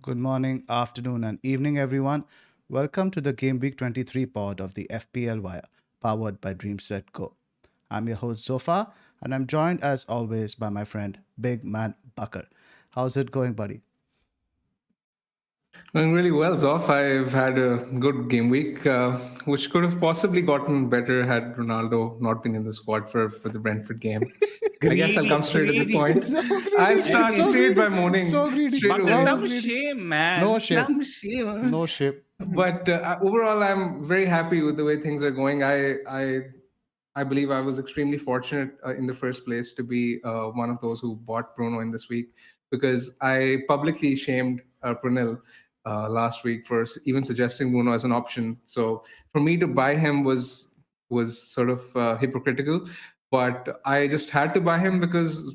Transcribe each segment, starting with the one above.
Good morning, afternoon, and evening, everyone. Welcome to the Gameweek 23 pod of the FPL Wire, powered by DreamSetGo. I'm your host, Zoph, and I'm joined, as always, by my friend, Big Man Bakar. How's it going, buddy? Doing really well, Zoph. I've had a good game week, which could have possibly gotten better had Ronaldo not been in the squad for the Brentford game. I guess I'll come straight to the Greedy. point. So I'll greedy, start so straight by greedy, mourning so greedy. straight Bucker, Wow, away. some greedy. shame, man. No shame. Some shame. No shame. But overall, I'm very happy with the way things are going. I believe I was extremely fortunate in the first place to be one of those who bought Bruno in this week because I publicly shamed Prunil last week for even suggesting Bruno as an option. So for me to buy him was sort of hypocritical, but I just had to buy him because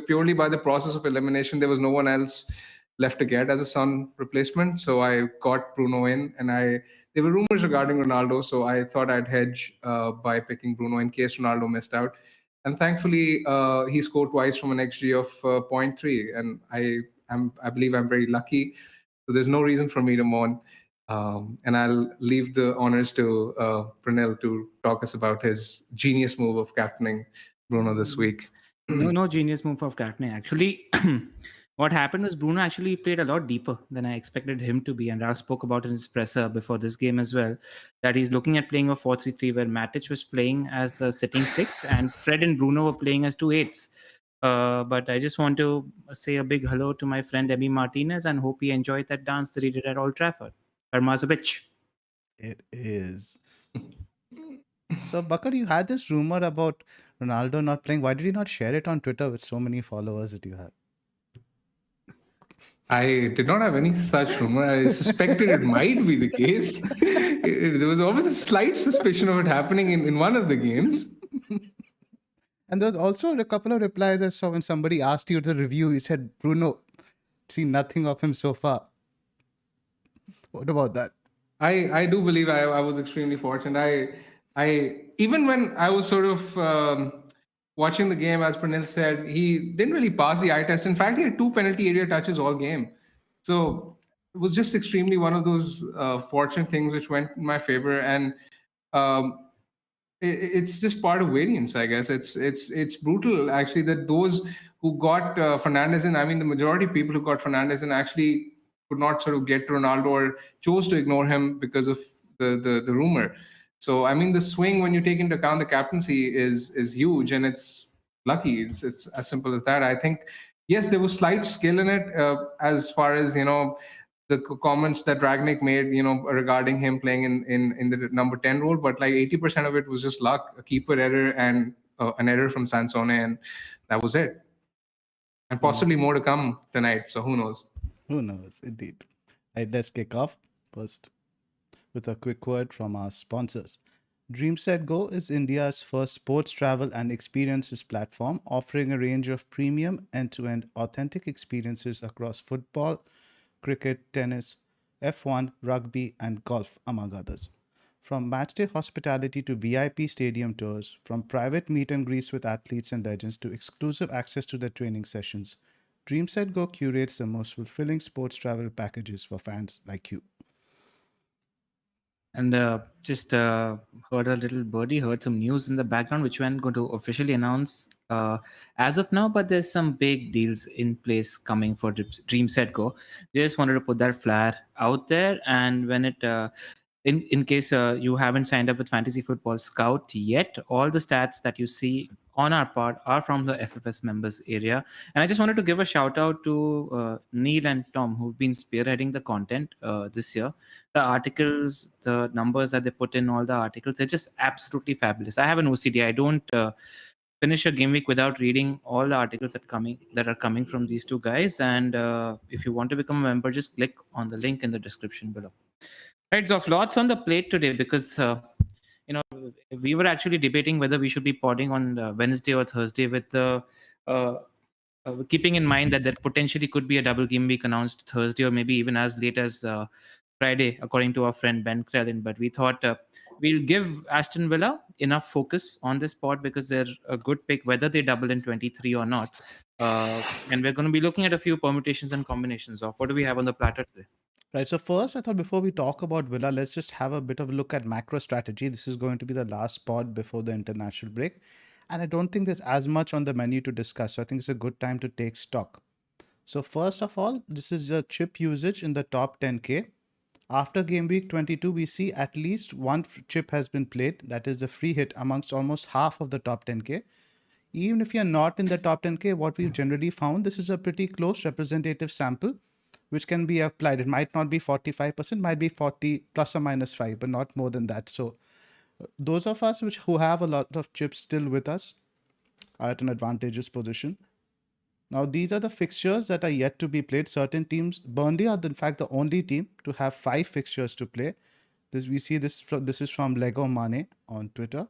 purely by the process of elimination there was no one else left to get as a Son replacement. So I got Bruno in, and there were rumors regarding Ronaldo, so I thought I'd hedge by picking Bruno in case Ronaldo missed out. And thankfully, he scored twice from an XG of zero point 0.3, and I believe I'm very lucky. So there's no reason for me to mourn. And I'll leave the honors to Pranil to talk us about his genius move of captaining Bruno this week. No genius move of captaining. Actually, what happened was Bruno actually played a lot deeper than I expected him to be. And Ralph spoke about in his presser before this game as well, that he's looking at playing a 4-3-3 where Matic was playing as a sitting six and Fred and Bruno were playing as two eights. But I just want to say a big hello to my friend Emmy Martinez and hope he enjoyed that dance that he did at Old Trafford. Karma's a bitch. It is. So, Bakar, you had this rumor about Ronaldo not playing. Why did you not share it on Twitter with so many followers that you have? I did not have any such rumor. I suspected it might be the case. There was always a slight suspicion of it happening in one of the games. And there's also a couple of replies I saw when somebody asked you to review. You said, Bruno, seen nothing of him so far. What about that? I do believe I was extremely fortunate. I even when I was sort of watching the game, as Pranil said, he didn't really pass the eye test. In fact, he had two penalty area touches all game. So it was just extremely one of those fortunate things which went in my favor. And um, it's just part of variance, I guess. It's brutal actually that those who got Fernandez in, I mean, the majority of people who got Fernandez in actually could not sort of get to Ronaldo or chose to ignore him because of the rumor. So I mean, the swing when you take into account the captaincy is huge, and it's lucky. It's as simple as that. I think yes, there was slight skill in it as far as the comments that Ragnick made, regarding him playing in the number 10 role, but like 80% of it was just luck, a keeper error, and an error from Sansone, and that was it. And possibly more to come tonight. So who knows? Who knows, indeed. Right, let's kick off first with a quick word from our sponsors. DreamSetGo is India's first sports travel and experiences platform, offering a range of premium, end-to-end, authentic experiences across football, cricket, tennis, F1, rugby, and golf, among others. From matchday hospitality to VIP stadium tours, from private meet and greets with athletes and legends to exclusive access to their training sessions, DreamSetGo curates the most fulfilling sports travel packages for fans like you. And just heard a little birdie, heard some news in the background, which we're going to officially announce as of now. But there's some big deals in place coming for DreamSetGo. Just wanted to put that flare out there. And when it, in case you haven't signed up with Fantasy Football Scout yet, all the stats that you see on our part are from the FFS members area. And I just wanted to give a shout out to Neil and Tom, who've been spearheading the content this year. The articles, the numbers that they put in all the articles, they're just absolutely fabulous. I have an OCD. I don't finish a game week without reading all the articles that are coming from these two guys. And if you want to become a member, just click on the link in the description below. Right, Zoff, lots on the plate today because we were actually debating whether we should be podding on Wednesday or Thursday with the keeping in mind that there potentially could be a double game week announced Thursday or maybe even as late as Friday, according to our friend Ben Krellin. But we thought we'll give Aston Villa enough focus on this pod because they're a good pick, whether they double in 23 or not. And we're going to be looking at a few permutations and combinations of what do we have on the platter today. Right. So first, I thought before we talk about Villa, let's just have a bit of a look at macro strategy. This is going to be the last pod before the international break. And I don't think there's as much on the menu to discuss. So I think it's a good time to take stock. So first of all, this is the chip usage in the top 10K. After game week 22, we see at least one chip has been played. That is the free hit amongst almost half of the top 10K. Even if you're not in the top 10K, what we've generally found, this is a pretty close representative sample which can be applied. It might not be 45%, might be 40 plus or minus 5, but not more than that. So those of us who have a lot of chips still with us are at an advantageous position. Now, these are the fixtures that are yet to be played. Certain teams, Burnley are in fact the only team to have 5 fixtures to play. We see this is from Lego Mane on Twitter.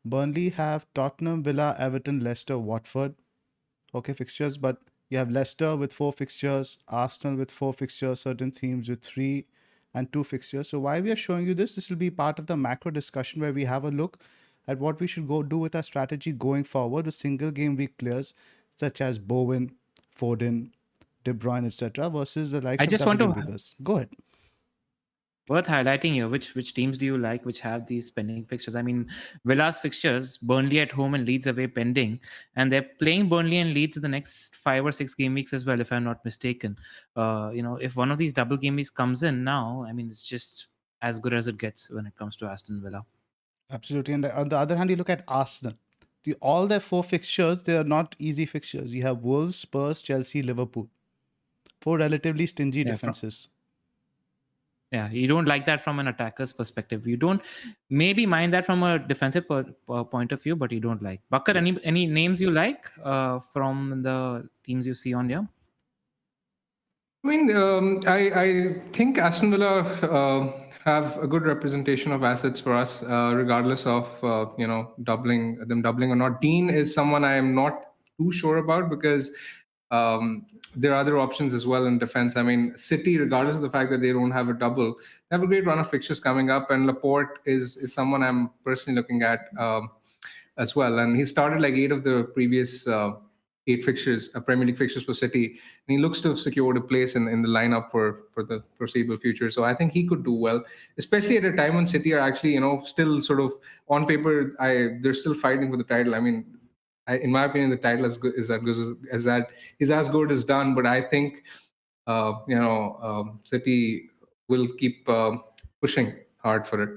Burnley have Tottenham, Villa, Everton, Leicester, Watford. Okay, fixtures, but you have Leicester with 4 fixtures, Arsenal with 4 fixtures, certain teams with 3 and 2 fixtures. So why we are showing you this will be part of the macro discussion where we have a look at what we should go do with our strategy going forward with single game week players such as Bowen, Foden, De Bruyne, etc. versus the likes I of just double want game to weekers. Go ahead. worth highlighting here which teams do you like which have these pending fixtures. I mean, Villa's fixtures, Burnley at home and Leeds away pending, and they're playing Burnley and Leeds in the next 5 or 6 game weeks as well, if I'm not mistaken. If one of these double game weeks comes in now, I mean, it's just as good as it gets when it comes to Aston Villa. Absolutely. And on the other hand, you look at Arsenal. All their 4 fixtures, they are not easy fixtures. You have Wolves, Spurs, Chelsea, Liverpool. 4 relatively stingy defenses. You don't like that from an attacker's perspective. You don't maybe mind that from a defensive point of view, but you don't like. Bakar, any names you like from the teams you see on here? I mean, I think Aston Villa have a good representation of assets for us, regardless of doubling or not. Dean is someone I am not too sure about because there are other options as well in defense. I mean, City, regardless of the fact that they don't have a double, they have a great run of fixtures coming up, and Laporte is someone I'm personally looking at as well. And he started like 8 of the previous 8 fixtures, Premier League fixtures for City, and he looks to have secured a place in the lineup for the foreseeable future. So I think he could do well, especially at a time when City are actually still sort of on paper. They're still fighting for the title. I mean, in my opinion, the title is as good as done. But I think City will keep pushing hard for it.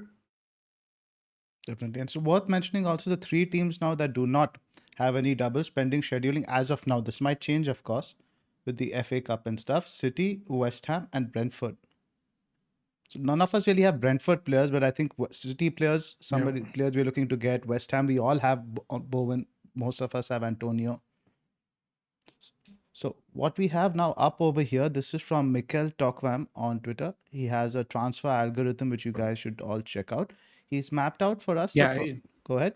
Definitely. And so worth mentioning also the 3 teams now that do not have any doubles pending scheduling as of now. This might change, of course, with the FA Cup and stuff. City, West Ham, and Brentford. So none of us really have Brentford players, but I think City players, players we're looking to get. West Ham, we all have Bowen. Most of us have Antonio. So what we have now up over here, this is from Mikkel Tokvam on Twitter. He has a transfer algorithm which you guys should all check out. He's mapped out for us. Go ahead.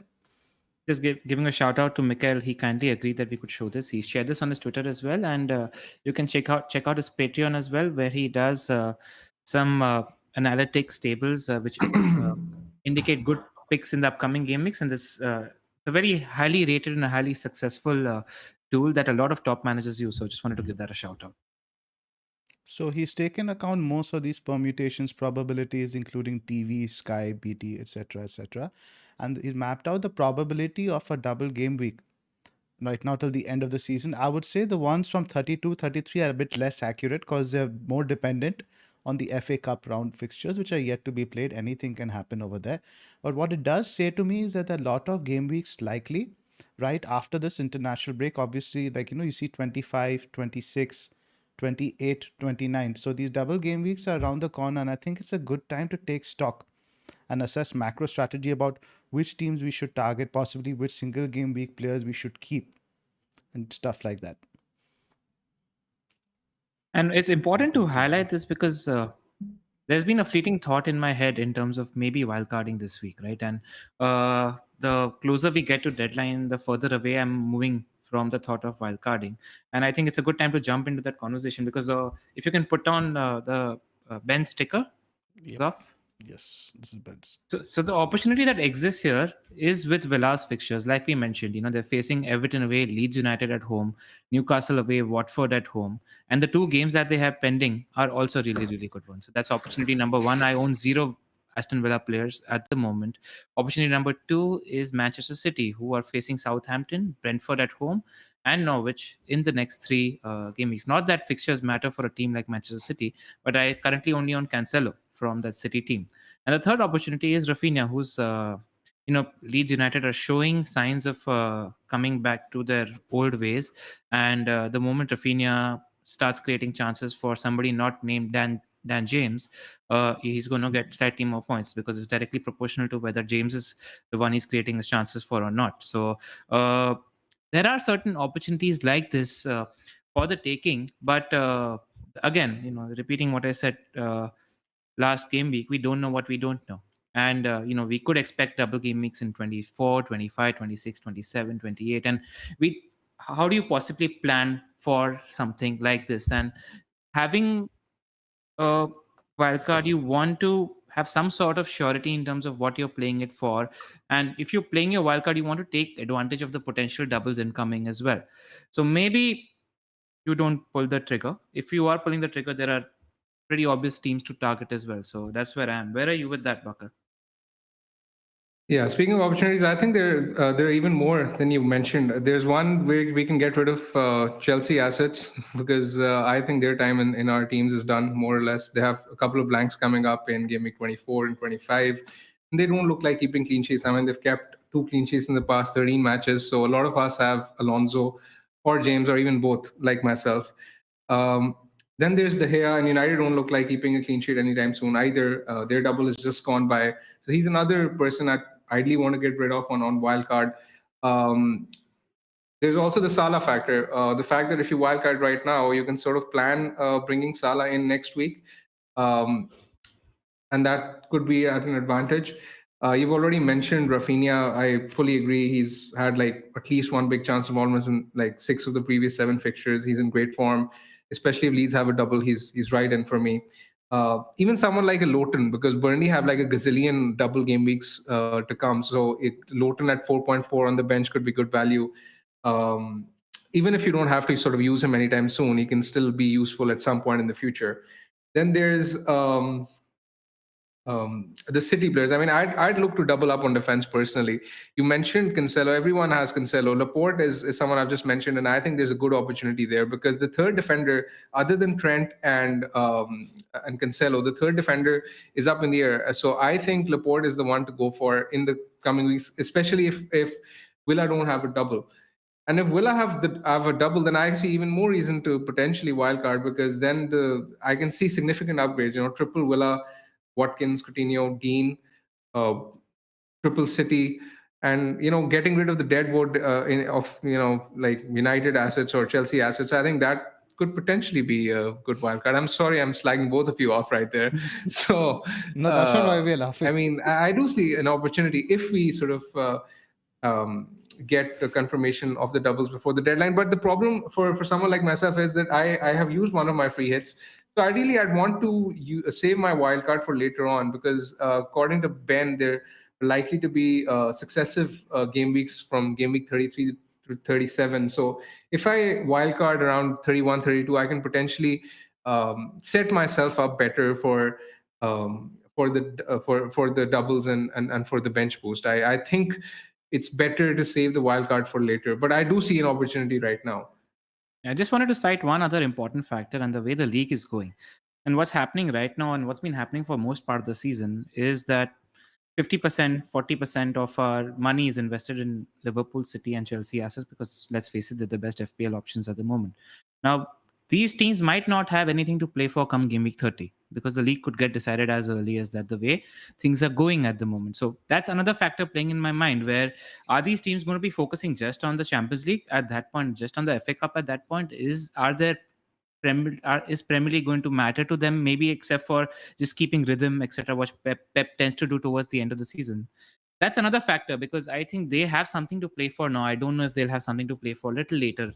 Just giving a shout out to Mikhail. He kindly agreed that we could show this. He shared this on his Twitter as well, and you can check out his Patreon as well, where he does some analytics tables which indicate good picks in the upcoming game mix. And this a very highly rated and a highly successful tool that a lot of top managers use. So just wanted to give that a shout out. So he's taken account most of these permutations, probabilities, including TV, Sky, BT, etc., etc., and he's mapped out the probability of a double game week right now till the end of the season. I would say the ones from 32, 33 are a bit less accurate because they're more dependent on the FA Cup round fixtures, which are yet to be played. Anything can happen over there. But what it does say to me is that a lot of game weeks likely right after this international break, obviously, you see 25, 26, 28, 29. So these double game weeks are around the corner, and I think it's a good time to take stock and assess macro strategy about which teams we should target, possibly which single game week players we should keep, and stuff like that. And it's important to highlight this because there's been a fleeting thought in my head in terms of maybe wildcarding this week, right? And the closer we get to deadline, the further away I'm moving from the thought of wildcarding. And I think it's a good time to jump into that conversation because if you can put on the Ben sticker, Yep. Yes, this is Ben's. So the opportunity that exists here is with Villa's fixtures, like we mentioned. They're facing Everton away, Leeds United at home, Newcastle away, Watford at home, and the 2 games that they have pending are also really, really good ones. So that's opportunity number 1. I own 0 Aston Villa players at the moment. Opportunity number 2 is Manchester City, who are facing Southampton, Brentford at home, and Norwich in the next 3 game weeks. Not that fixtures matter for a team like Manchester City, but I currently only own Cancelo from that City team. And the third opportunity is Rafinha, who's Leeds United are showing signs of coming back to their old ways. And the moment Rafinha starts creating chances for somebody not named Dan James, he's going to get slightly more points because it's directly proportional to whether James is the one he's creating his chances for or not. So there are certain opportunities like this for the taking, but again, repeating what I said last game week, we don't know what we don't know. And we could expect double game weeks in 24, 25, 26, 27, 28. And we how do you possibly plan for something like this? And having a wildcard, you want to have some sort of surety in terms of what you're playing it for. And if you're playing your wildcard, you want to take advantage of the potential doubles incoming as well. So maybe you don't pull the trigger. If you are pulling the trigger, there are pretty obvious teams to target as well. So that's where I am. Where are you with that, Bakar? Yeah, speaking of opportunities, I think there are even more than you mentioned. There's one where we can get rid of Chelsea assets because I think their time in our teams is done more or less. They have a couple of blanks coming up in game week 24 and 25. And they don't look like keeping clean sheets. I mean, they've kept 2 clean sheets in the past 13 matches. So a lot of us have Alonso or James or even both, like myself. Um, then there's De Gea, and United don't look like keeping a clean sheet anytime soon either. Their double is just gone by. So he's another person I ideally want to get rid of on wildcard. Um, there's also the Salah factor. The fact that if you wildcard right now, you can sort of plan bringing Salah in next week. Um, and that could be at an advantage. You've already mentioned Rafinha. I fully agree. He's had like at least one big chance of almost in like 6 of the previous 7 fixtures. He's in great form, especially if Leeds have a double. He's right in for me. Even someone like a Lowton, because Burnley have like a gazillion double game weeks to come. So Lowton at 4.4 on the bench could be good value. Even if you don't have to sort of use him anytime soon, he can still be useful at some point in the future. Then there's the City players. I mean, I'd look to double up on defense personally. You mentioned Cancelo. Everyone has Cancelo. Laporte is someone I've just mentioned, and I think there's a good opportunity there because the third defender, other than Trent and Cancelo, the third defender is up in the air. So I think Laporte is the one to go for in the coming weeks, especially if Villa don't have a double. And if Villa have a double, then I see even more reason to potentially wildcard because then I can see significant upgrades. Triple Villa, Watkins, Coutinho, Dean, uh, triple City, and getting rid of the deadwood of like United assets or Chelsea assets. I think that could potentially be a good wildcard. I'm sorry, I'm slagging both of you off right there. So No, that's not why we're laughing. I mean, I do see an opportunity if we sort of get the confirmation of the doubles before the deadline. But the problem for someone like myself is that I have used one of my free hits. So ideally, I'd want to save my wild card for later on because according to Ben, there are likely to be successive game weeks from game week 33 to 37. So if I wild card around 31, 32, I can potentially set myself up better for the doubles and for the bench boost. I think it's better to save the wild card for later. But I do see an opportunity right now. I just wanted to cite one other important factor and the way the league is going. And what's happening right now and what's been happening for most part of the season is that 50%, 40% of our money is invested in Liverpool, City, and Chelsea assets because let's face it, they're the best FPL options at the moment. Now, these teams might not have anything to play for come game week 30 because the league could get decided as early as that, the way things are going at the moment. So that's another factor playing in my mind where are these teams going to be focusing just on the Champions League at that point, just on the FA Cup at that point? Is Premier League going to matter to them? Maybe except for just keeping rhythm, etc. What Pep tends to do towards the end of the season. That's another factor because I think they have something to play for now. I don't know if they'll have something to play for a little later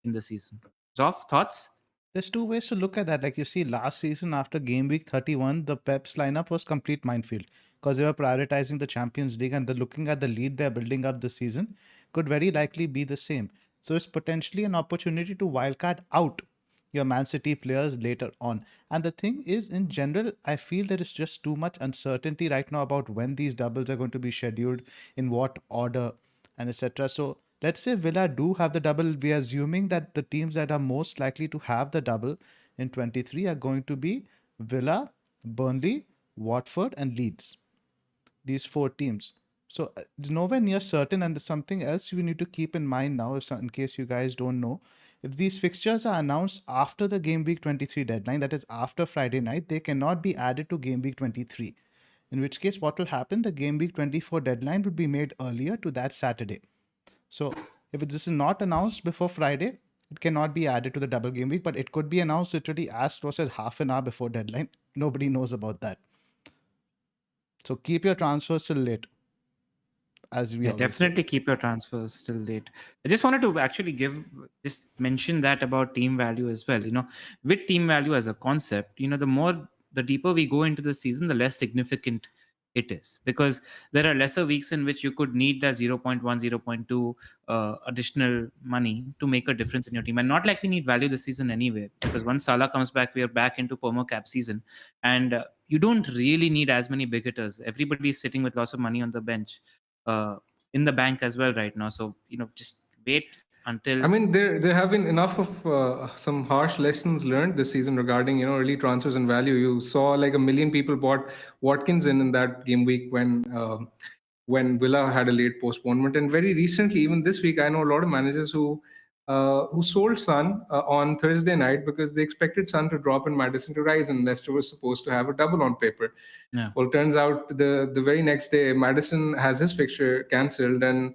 in the season. Zoph, thoughts? There's two ways to look at that. Like you see, last season after game week 31, the Pep's lineup was complete minefield because they were prioritizing the Champions League and looking at the lead they're building up this season could very likely be the same. So it's potentially an opportunity to wildcard out your Man City players later on. And the thing is, in general, I feel there is just too much uncertainty right now about when these doubles are going to be scheduled, in what order, and etc. So let's say Villa do have the double. We are assuming that the teams that are most likely to have the double in 23 are going to be Villa, Burnley, Watford, and Leeds. These four teams. So it's nowhere near certain, and there's something else you need to keep in mind now, if in case you guys don't know. If these fixtures are announced after the Game Week 23 deadline, that is after Friday night, they cannot be added to Game Week 23. In which case, what will happen? The Game Week 24 deadline will be made earlier to that Saturday. So if this is not announced before Friday, it cannot be added to the double game week, but it could be announced literally as close as half an hour before deadline. Nobody knows about that. So keep your transfers till late. As we definitely keep your transfers still late. I just wanted to actually mention that about team value as well. With team value as a concept, the deeper we go into the season, the less significant it is, because there are lesser weeks in which you could need that 0.1, 0.2 additional money to make a difference in your team. And not like we need value this season anyway, because once Salah comes back, we are back into perma cap season, and you don't really need as many big hitters. Everybody's sitting with lots of money on the bench, in the bank as well right now. So just wait until. I mean, there have been enough of some harsh lessons learned this season regarding early transfers and value. You saw like 1 million people bought Watkins in that game week when Villa had a late postponement, and very recently, even this week, I know a lot of managers who sold Son on Thursday night because they expected Son to drop and Maddison to rise, and Leicester was supposed to have a double on paper. Yeah. Well, turns out the very next day, Maddison has his fixture cancelled, and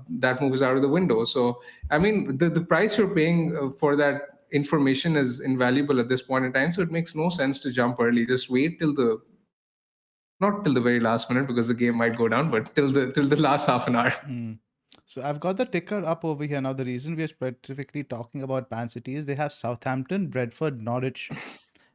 that move is out of the window. So, I mean, the price you're paying for that information is invaluable at this point in time. So it makes no sense to jump early. Just wait not till the very last minute, because the game might go down, but till the last half an hour. So I've got the ticker up over here now. The reason we are specifically talking about Man City is they have Southampton, Brentford, Norwich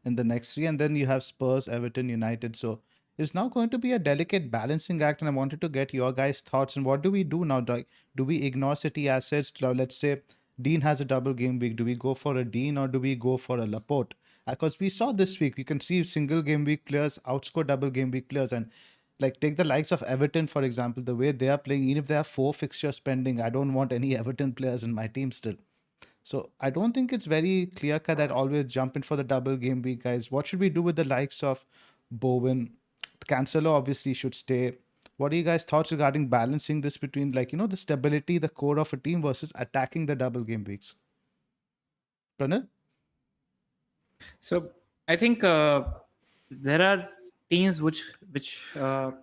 in the next three, and then you have Spurs, Everton, United. So it's now going to be a delicate balancing act, and I wanted to get your guys' thoughts on what do we do now? Do we ignore City assets? Let's say Dean has a double game week. Do we go for a Dean or do we go for a Laporte? Because we saw this week, you can see single game week players outscore double game week players, and like take the likes of Everton, for example, the way they are playing, even if they have 4 fixtures pending, I don't want any Everton players in my team still. So I don't think it's very clear cut that always jump in for the double game week, guys. What should we do with the likes of Bowen? Cancelo obviously should stay. What are you guys' thoughts regarding balancing this between the stability, the core of a team versus attacking the double game weeks? Pranil? So I think there are teams which will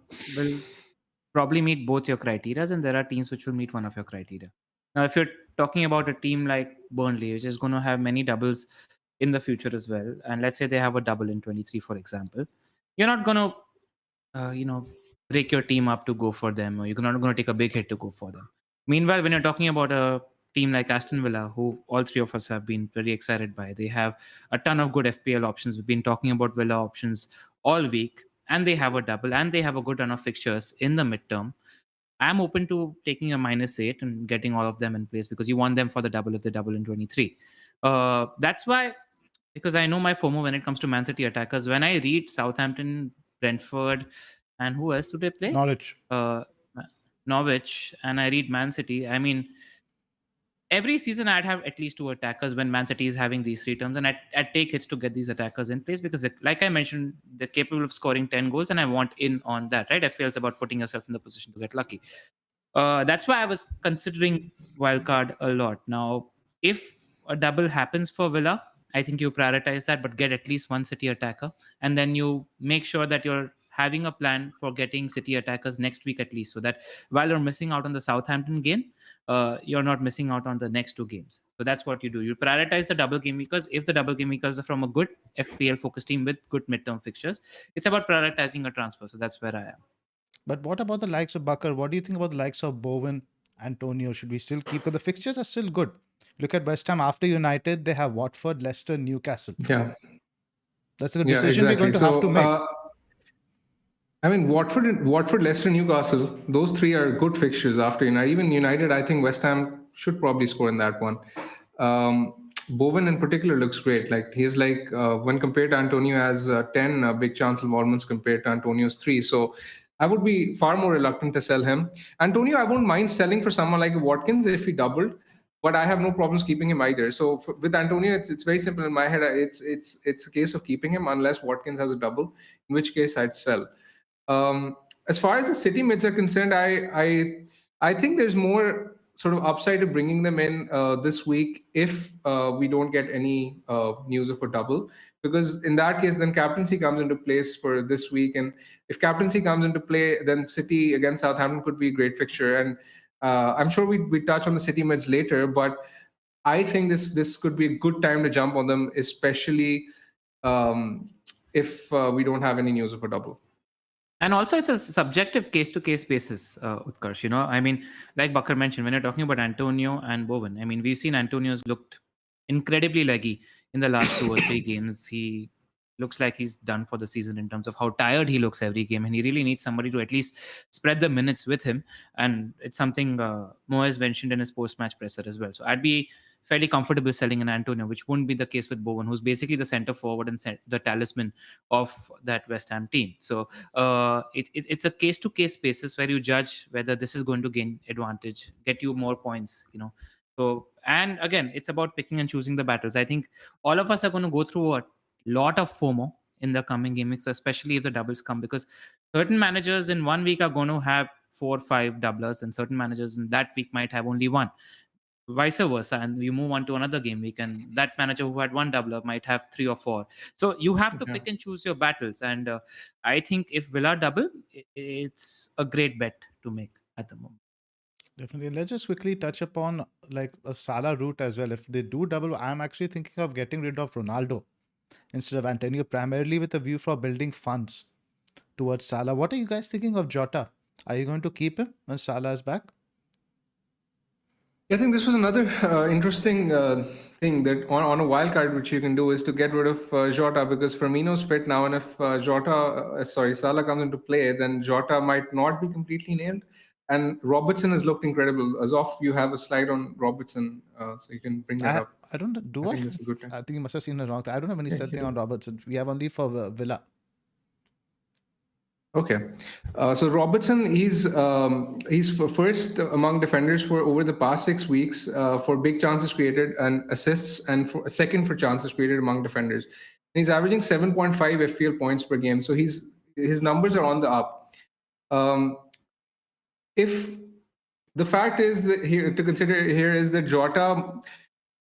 probably meet both your criteria, and there are teams which will meet one of your criteria. Now, if you're talking about a team like Burnley, which is going to have many doubles in the future as well, and let's say they have a double in 23, for example, you're not going to, break your team up to go for them, or you're not going to take a big hit to go for them. Meanwhile, when you're talking about a team like Aston Villa, who all three of us have been very excited by, they have a ton of good FPL options. We've been talking about Villa options all week, and they have a double, and they have a good run of fixtures in the midterm. I'm open to taking a -8 and getting all of them in place, because you want them for the double if they double in 23. That's why, because I know my FOMO when it comes to Man City attackers. When I read Southampton, Brentford, and who else do they play? Norwich, and I read Man City. I mean, every season I'd have at least 2 attackers when Man City is having these 3 terms, and I'd take hits to get these attackers in place, because like I mentioned, they're capable of scoring 10 goals, and I want in on that, right? FPL is about putting yourself in the position to get lucky. That's why I was considering Wildcard a lot. Now, if a double happens for Villa, I think you prioritize that, but get at least one City attacker, and then you make sure that you're having a plan for getting City attackers next week at least, so that while you're missing out on the Southampton game, you're not missing out on the next 2 games. So that's what you do. You prioritize the double game weekers. If the double game weekers are from a good FPL focused team with good midterm fixtures, it's about prioritizing a transfer. So that's where I am. But what about the likes of Bakar? What do you think about the likes of Bowen, Antonio? Should we still keep? Because the fixtures are still good. Look at West Ham. After United, they have Watford, Leicester, Newcastle. Yeah. That's a decision we're going to have to make. I mean, Watford, Leicester, Newcastle, those 3 are good fixtures after United. Even United, I think West Ham should probably score in that one. Bowen in particular looks great. Like he's like when compared to Antonio has 10 big chance involvements compared to Antonio's 3. So I would be far more reluctant to sell him. Antonio, I won't mind selling for someone like Watkins if he doubled, but I have no problems keeping him either. So with Antonio, it's very simple in my head. It's a case of keeping him unless Watkins has a double, in which case I'd sell. As far as the City mids are concerned, I think there's more sort of upside to bringing them in this week if we don't get any news of a double, because in that case then captaincy comes into place for this week, and if captaincy comes into play, then City against Southampton could be a great fixture. And I'm sure we touch on the City mids later, but I think this could be a good time to jump on them, especially if we don't have any news of a double. And also, it's a subjective case-to-case basis, Utkarsh. I mean, like Bakar mentioned, when you're talking about Antonio and Bowen, I mean, we've seen Antonio's looked incredibly leggy in the last 2 or 3 games. He looks like he's done for the season in terms of how tired he looks every game, and he really needs somebody to at least spread the minutes with him. And it's something Moyes mentioned in his post-match presser as well. So I'd be fairly comfortable selling an Antonio, which wouldn't be the case with Bowen, who's basically the center forward and the talisman of that West Ham team. So it's a case-to-case basis where you judge whether this is going to gain advantage, get you more points. So, and again, it's about picking and choosing the battles. I think all of us are going to go through a lot of FOMO in the coming game weeks, especially if the doubles come, because certain managers in 1 week are going to have 4 or 5 doublers, and certain managers in that week might have only one, vice versa. And you move on to another game week, and that manager who had one doubler might have 3 or 4. So you have to Yeah. pick and choose your battles. And I think if Villa double, it's a great bet to make at the moment. Definitely. Let's just quickly touch upon like a Salah route as well. If they do double, I'm actually thinking of getting rid of Ronaldo instead of Antonio, primarily with a view for building funds towards Salah. What are you guys thinking of Jota? Are you going to keep him when Salah is back? I think this was another interesting thing that on a wild card, which you can do is to get rid of Jota, because Firmino's fit now, and if Salah comes into play, then Jota might not be completely nailed. And Robertson has looked incredible. As of you have a slide on Robertson, so you can bring that up. I don't do I I? think this is a good time. I think you must have seen it wrong. I don't have any set thing on Robertson. We have only for Villa. Okay, so Robertson, he's first among defenders for over the past 6 weeks for big chances created and assists, and for second for chances created among defenders. And he's averaging 7.5 FPL points per game, so his numbers are on the up. If the fact is that here to consider here is that Jota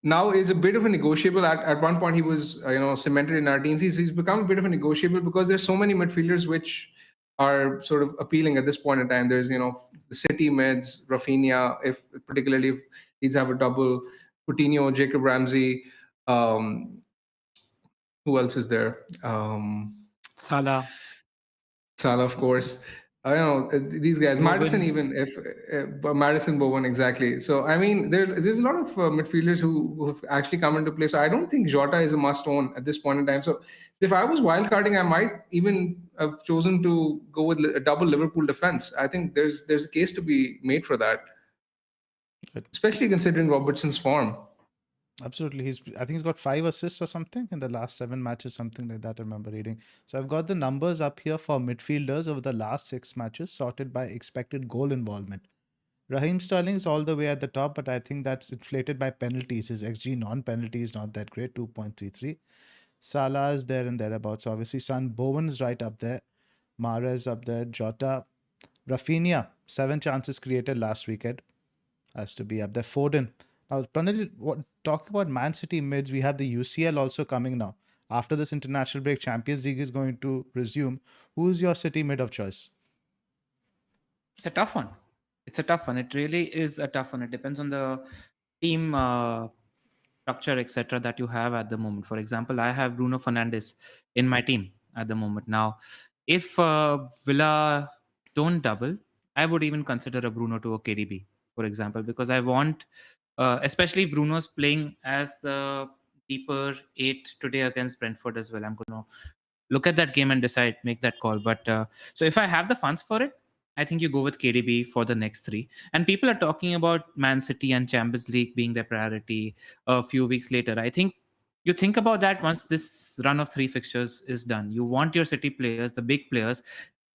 now is a bit of a negotiable. At one point, he was cemented in our teams. He's become a bit of a negotiable because there's so many midfielders which are sort of appealing at this point in time. There's the City mids, Rafinha, if particularly if he's have a double, Coutinho, Jacob Ramsey. Who else is there? Salah, of course. I know these guys. Bowen. Madison, even if Madison, Bowen, exactly. So I mean, there's a lot of midfielders who have actually come into play. So I don't think Jota is a must-own at this point in time. So if I was wildcarding, I might even have chosen to go with a double Liverpool defense. I think there's a case to be made for that, especially considering Robertson's form. Absolutely. I think he's got 5 assists or something in the last 7 matches, something like that, I remember reading. So I've got the numbers up here for midfielders over the last 6 matches, sorted by expected goal involvement. Raheem Sterling is all the way at the top, but I think that's inflated by penalties. His XG non-penalty is not that great, 2.33. Salah is there and thereabouts. Obviously, Son Bowen's right up there. Mahrez up there. Jota. Rafinha, 7 chances created last weekend. Has to be up there. Foden. Now, Pranay, talk about Man City mids. We have the UCL also coming now. After this international break, Champions League is going to resume. Who's your City mid of choice? It's a tough one. It really is a tough one. It depends on the team structure, etc., that you have at the moment. For example, I have Bruno Fernandes in my team at the moment. Now, if Villa don't double, I would even consider a Bruno to a KDB, for example, because I want, especially if Bruno's playing as the deeper 8 today against Brentford as well. I'm going to look at that game and decide, make that call. But so if I have the funds for it, I think you go with KDB for the next three. And people are talking about Man City and Champions League being their priority a few weeks later. I think you think about that once this run of three fixtures is done. You want your City players, the big players,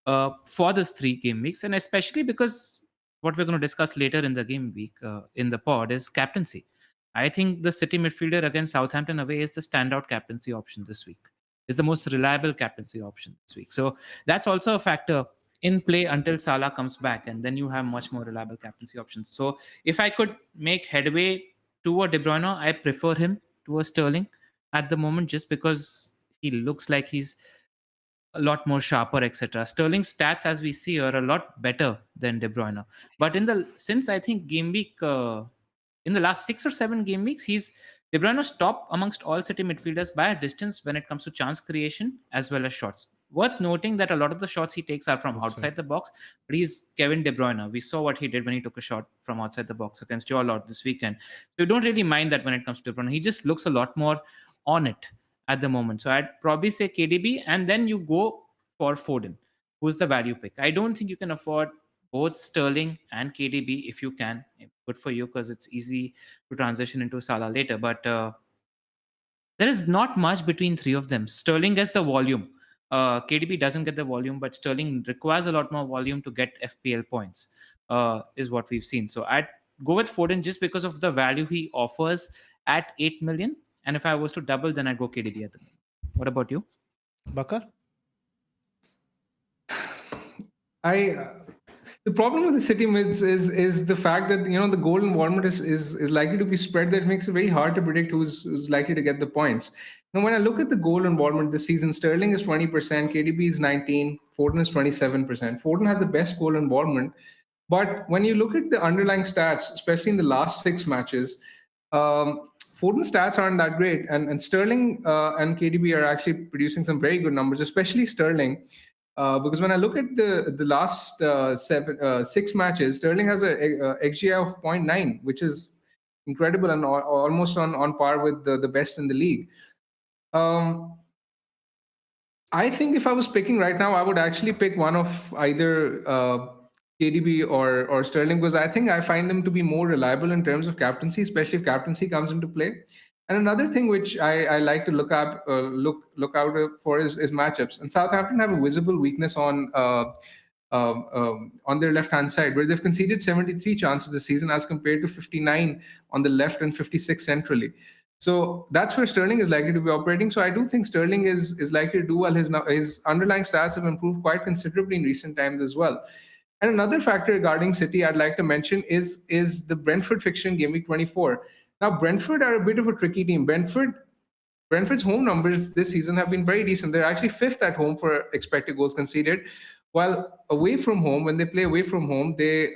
for this 3 game weeks, and especially because what we're going to discuss later in the game week in the pod is captaincy. I think the City midfielder against Southampton away is the standout captaincy option this week. Is the most reliable captaincy option this week. So that's also a factor in play until Salah comes back, and then you have much more reliable captaincy options. So if I could make headway to a De Bruyne, I prefer him to a Sterling at the moment, just because he looks like he's a lot more sharper, etc. Sterling's stats, as we see, are a lot better than De Bruyne. But since I think game week, in the last 6 or 7 game weeks, he's De Bruyne's top amongst all City midfielders by a distance when it comes to chance creation as well as shots. Worth noting that a lot of the shots he takes are from outside the box, but he's Kevin De Bruyne. We saw what he did when he took a shot from outside the box against your lot this weekend. So you don't really mind that when it comes to De Bruyne. He just looks a lot more on it at the moment. So I'd probably say KDB, and then you go for Foden, who's the value pick. I don't think you can afford both Sterling and KDB. If you can, good for you, because it's easy to transition into Salah later. But there is not much between three of them. Sterling gets the volume. KDB doesn't get the volume, but Sterling requires a lot more volume to get FPL points, is what we've seen. So I'd go with Foden just because of the value he offers at 8 million. And if I was to double, then I'd go KDB at the moment. What about you? Bakar? The problem with the City mids is the fact that the goal involvement is likely to be spread. That makes it very hard to predict who's likely to get the points. Now, when I look at the goal involvement this season, Sterling is 20%, KDB is 19%, Foden is 27%. Foden has the best goal involvement, but when you look at the underlying stats, especially in the last 6 matches, Foden's stats aren't that great, and Sterling and KDB are actually producing some very good numbers, especially Sterling. Because when I look at the last 6 matches, Sterling has a XGI of 0.9, which is incredible and almost on par with the best in the league. I think if I was picking right now, I would actually pick one of either KDB or Sterling, because I think I find them to be more reliable in terms of captaincy, especially if captaincy comes into play. And another thing which I like to look out for is matchups. And Southampton have a visible weakness on their left-hand side, where they've conceded 73 chances this season as compared to 59 on the left and 56 centrally. So that's where Sterling is likely to be operating. So I do think Sterling is likely to do well. His underlying stats have improved quite considerably in recent times as well. And another factor regarding City I'd like to mention is the Brentford fixture in Gameweek 24. Now, Brentford are a bit of a tricky team. Brentford's home numbers this season have been very decent. They're actually 5th at home for expected goals conceded, while away from home, when they play away from home, they're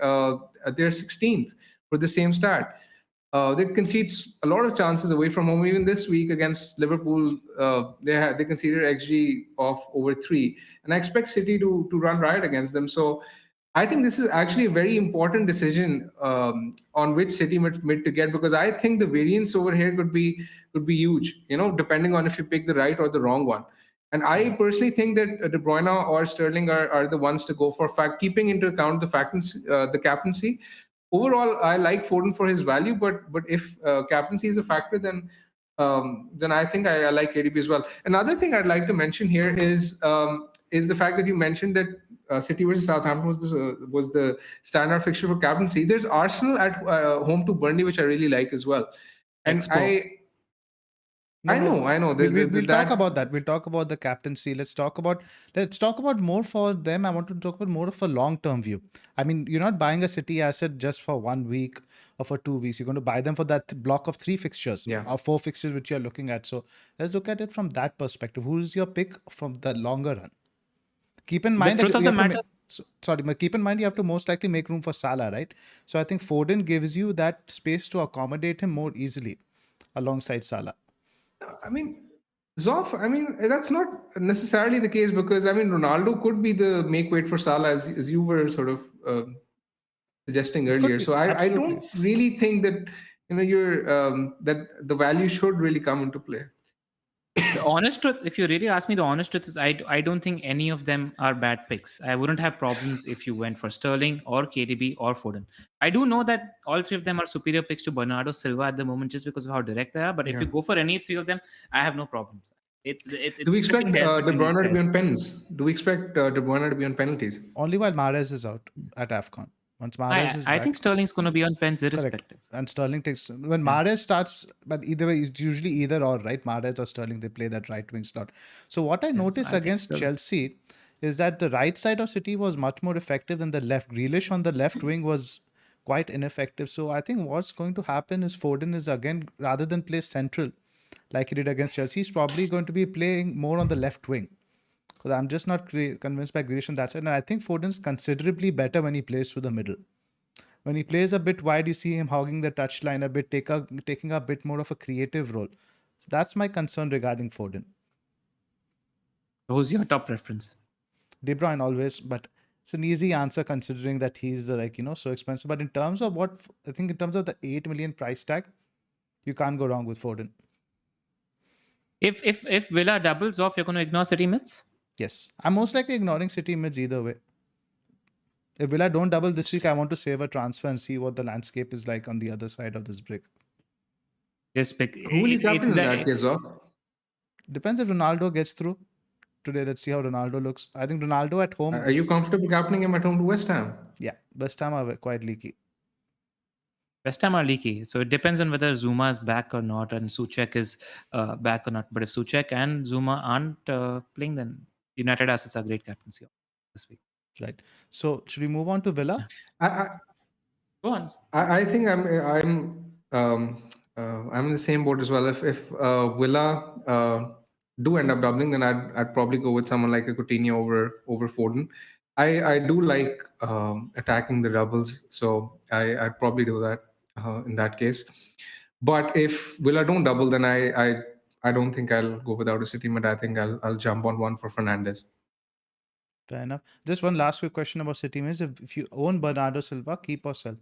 16th for the same stat. They concede a lot of chances away from home. Even this week against Liverpool, they conceded XG of over 3, and I expect City to run riot against them. So I think this is actually a very important decision on which City mid to get, because I think the variance over here could be huge, depending on if you pick the right or the wrong one. And I personally think that De Bruyne or Sterling are the ones to go for, keeping into account the captaincy. Overall, I like Foden for his value, but if captaincy is a factor, then I think I like KDB as well. Another thing I'd like to mention here is the fact that you mentioned that City versus Southampton was the standout fixture for captaincy. There's Arsenal at home to Burnley, which I really like as well. And I know. We'll talk about that. We'll talk about the captaincy. Let's talk about more for them. I want to talk about more of a long-term view. I mean, you're not buying a City asset just for 1 week or for 2 weeks. You're going to buy them for that block of 3 fixtures or 4 fixtures which you're looking at. So let's look at it from that perspective. Who is your pick from the longer run? Keep in mind keep in mind you have to most likely make room for Salah, right? So I think Foden gives you that space to accommodate him more easily alongside Salah. I mean, Zoph, that's not necessarily the case, because Ronaldo could be the make weight for Salah, as you were sort of suggesting earlier. So I don't really think that that the value should really come into play. The honest truth, if you really ask me, the honest truth is I don't think any of them are bad picks. I wouldn't have problems if you went for Sterling or KDB or Foden. I do know that all three of them are superior picks to Bernardo Silva at the moment just because of how direct they are. But if Yeah. you go for any three of them, I have no problems. Do we It's expect splitting hairs De between these Bruyne to be guys. on pens? Do we expect De Bruyne to be on penalties? Only while Mahrez is out at AFCON. Once Mahrez is I back, think Sterling's going to be on pens correct. irrespective. And Sterling takes when Mahrez starts, but either way, it's usually either or, right? Mahrez or Sterling, they play that right wing slot. So what I Yeah, so noticed I think against Chelsea is that the right side of City was much more effective than the left. Grealish on the left wing was quite ineffective. So I think what's going to happen is Foden is again, rather than play central like he did against Chelsea, he's probably going to be playing more on the left wing. Because I'm just not convinced by Grealish on that side. And I think Foden's considerably better when he plays through the middle. When he plays a bit wide, you see him hogging the touchline a bit, taking a bit more of a creative role. So that's my concern regarding Foden. Who's your top preference? De Bruyne always, but it's an easy answer considering that he's so expensive. But in terms of what I think, in terms of the 8 million price tag, you can't go wrong with Foden. If Villa doubles off, you're going to ignore City mids? Yes, I'm most likely ignoring City mids either way. If Villa don't double this week, I want to save a transfer and see what the landscape is like on the other side of this brick. Just pick. Who will you captain in that case of? Depends if Ronaldo gets through. Today, let's see how Ronaldo looks. I think Ronaldo at home. Are you comfortable captaining him at home to West Ham? Yeah, West Ham are quite leaky. West Ham are leaky, so it depends on whether Zuma is back or not, and Souček is back or not. But if Souček and Zuma aren't playing, then United assets are great captaincy this week. Right. So should we move on to Villa? Go on. I think I'm in the same boat as well. If Villa do end up doubling, then I'd probably go with someone like a Coutinho over Foden. I do like attacking the doubles, so I'd probably do that in that case. But if Villa don't double, then I don't think I'll go without a City mid. I think I'll jump on one for Fernandes. Fair enough. Just one last quick question about City mids. If you own Bernardo Silva, keep or sell?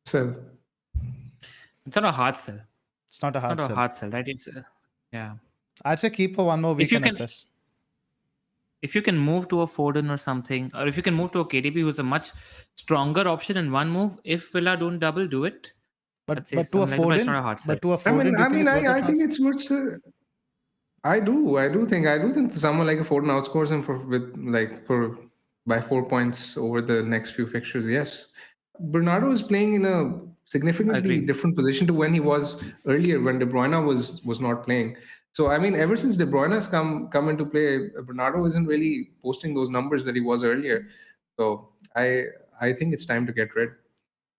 Sell. It's not a hard sell. It's not a hard sell. A hard sell, right? It's yeah. I'd say keep for one more week and assess. If you can move to a Foden or something, or if you can move to a KDB who's a much stronger option in one move, if Villa don't double, do it. But to a Foden, it's not a hard sell. I think it's worth. I do think someone like a Foden outscores him by 4 points over the next few fixtures. Yes, Bernardo is playing in a significantly different position to when he was earlier, when De Bruyne was not playing. So I mean, ever since De Bruyne has come into play, Bernardo isn't really posting those numbers that he was earlier. So I think it's time to get rid.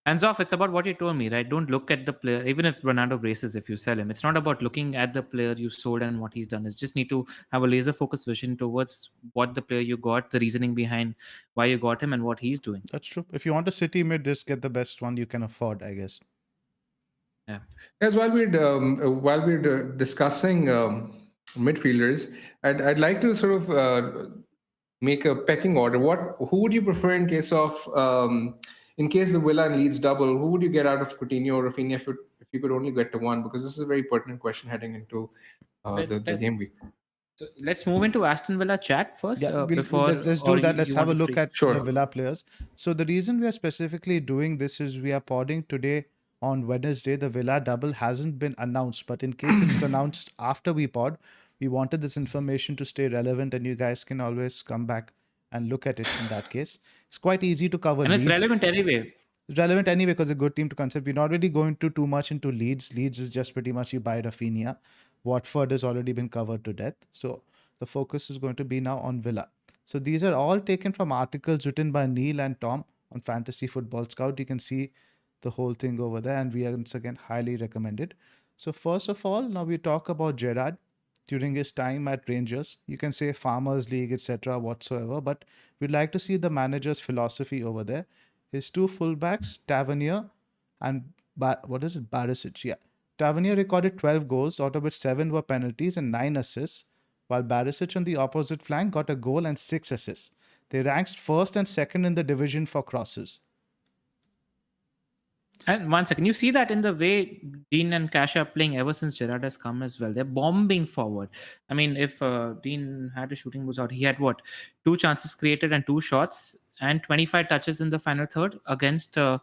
And Zoph, it's about what you told me, right? Don't look at the player, even if Bernardo braces, if you sell him. It's not about looking at the player you sold and what he's done. It's just need to have a laser focused vision towards what the player you got, the reasoning behind why you got him and what he's doing. That's true. If you want a City mid, just get the best one you can afford, I guess. Yeah. Guys, while we're discussing midfielders, I'd like to sort of make a pecking order. Who would you prefer in case of in case the Villa and Leeds double? Who would you get out of Coutinho or Rafinha if you could only get to one? Because this is a very pertinent question heading into the game week. So let's move into Aston Villa chat first. Yeah, let's do that. Let's have a look at the Villa players. So the reason we are specifically doing this is we are podding today on Wednesday. The Villa double hasn't been announced, but in case it's announced after we pod, we wanted this information to stay relevant, and you guys can always come back and look at it in that case. It's quite easy to cover. And it's relevant anyway. It's relevant anyway because it's a good team to consider. We're not really going to too much into Leeds. Leeds is just pretty much you buy Rafinha. Watford has already been covered to death. So the focus is going to be now on Villa. So these are all taken from articles written by Neil and Tom on Fantasy Football Scout. You can see the whole thing over there, and we are once again highly recommended. So first of all, now we talk about Gerrard during his time at Rangers. You can say Farmers League, etc., whatsoever, but we'd like to see the manager's philosophy over there. His two fullbacks, Tavernier and Barisic. Yeah, Tavernier recorded 12 goals, out of which 7 were penalties and 9 assists, while Barisic on the opposite flank got a goal and 6 assists. They ranked first and second in the division for crosses. And one second, you see that in the way Dean and Cash are playing ever since Gerrard has come as well. They're bombing forward. I mean, if Dean had a shooting boots out, he had what? 2 chances created and 2 shots and 25 touches in the final third against uh,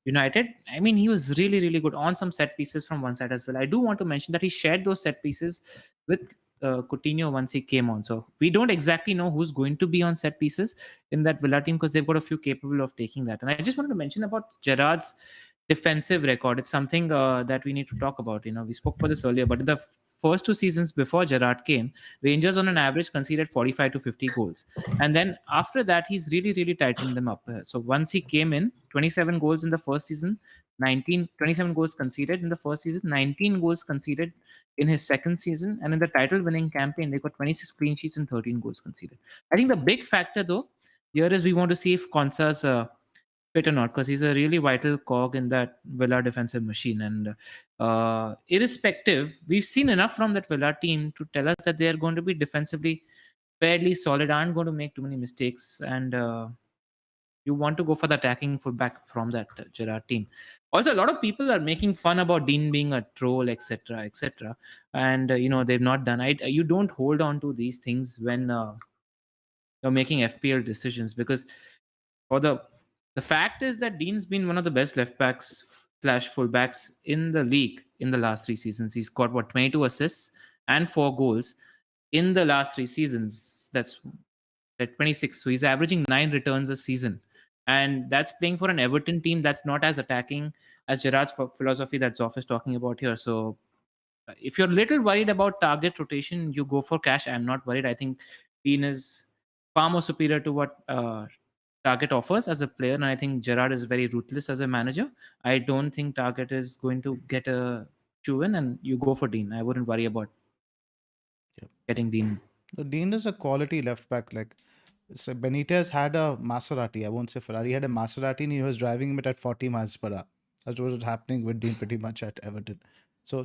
United. I mean, he was really, really good on some set pieces from one side as well. I do want to mention that he shared those set pieces with Coutinho once he came on. So we don't exactly know who's going to be on set pieces in that Villa team because they've got a few capable of taking that. And I just wanted to mention about Gerrard's defensive record. It's something that we need to talk about. We spoke about this earlier, but in the first 2 seasons before Gerrard came, Rangers on an average conceded 45 to 50 goals. And then after that, he's really, really tightened them up. So once he came in, 27 goals in the first season, 27 goals conceded in the first season, 19 goals conceded in his second season. And in the title winning campaign, they got 26 clean sheets and 13 goals conceded. I think the big factor, though, here is we want to see if Konsa's fit or not, because he's a really vital cog in that Villa defensive machine. And irrespective, we've seen enough from that Villa team to tell us that they are going to be defensively fairly solid, aren't going to make too many mistakes. And you want to go for the attacking fullback from that Gerrard team. Also, a lot of people are making fun about Dean being a troll, etc., etc. And they've not done it. You don't hold on to these things when you're making FPL decisions, because for the fact is that Dean's been one of the best left backs slash fullbacks in the league in the last 3 seasons. He's got 22 assists and 4 goals in the last 3 seasons. That's at 26. So he's averaging 9 returns a season. And that's playing for an Everton team that's not as attacking as Gerrard's philosophy that Zoph is talking about here. So if you're a little worried about target rotation, you go for Cash. I'm not worried. I think Dean is far more superior to what Target offers as a player, and I think Gerrard is very ruthless as a manager. I don't think Target is going to get a chew in, and you go for Dean. I wouldn't worry about getting Dean. The Dean is a quality left back. Like, so Benitez had a Maserati. I won't say Ferrari. He had a Maserati and he was driving it at 40 miles per hour. That's what was happening with Dean pretty much at Everton. So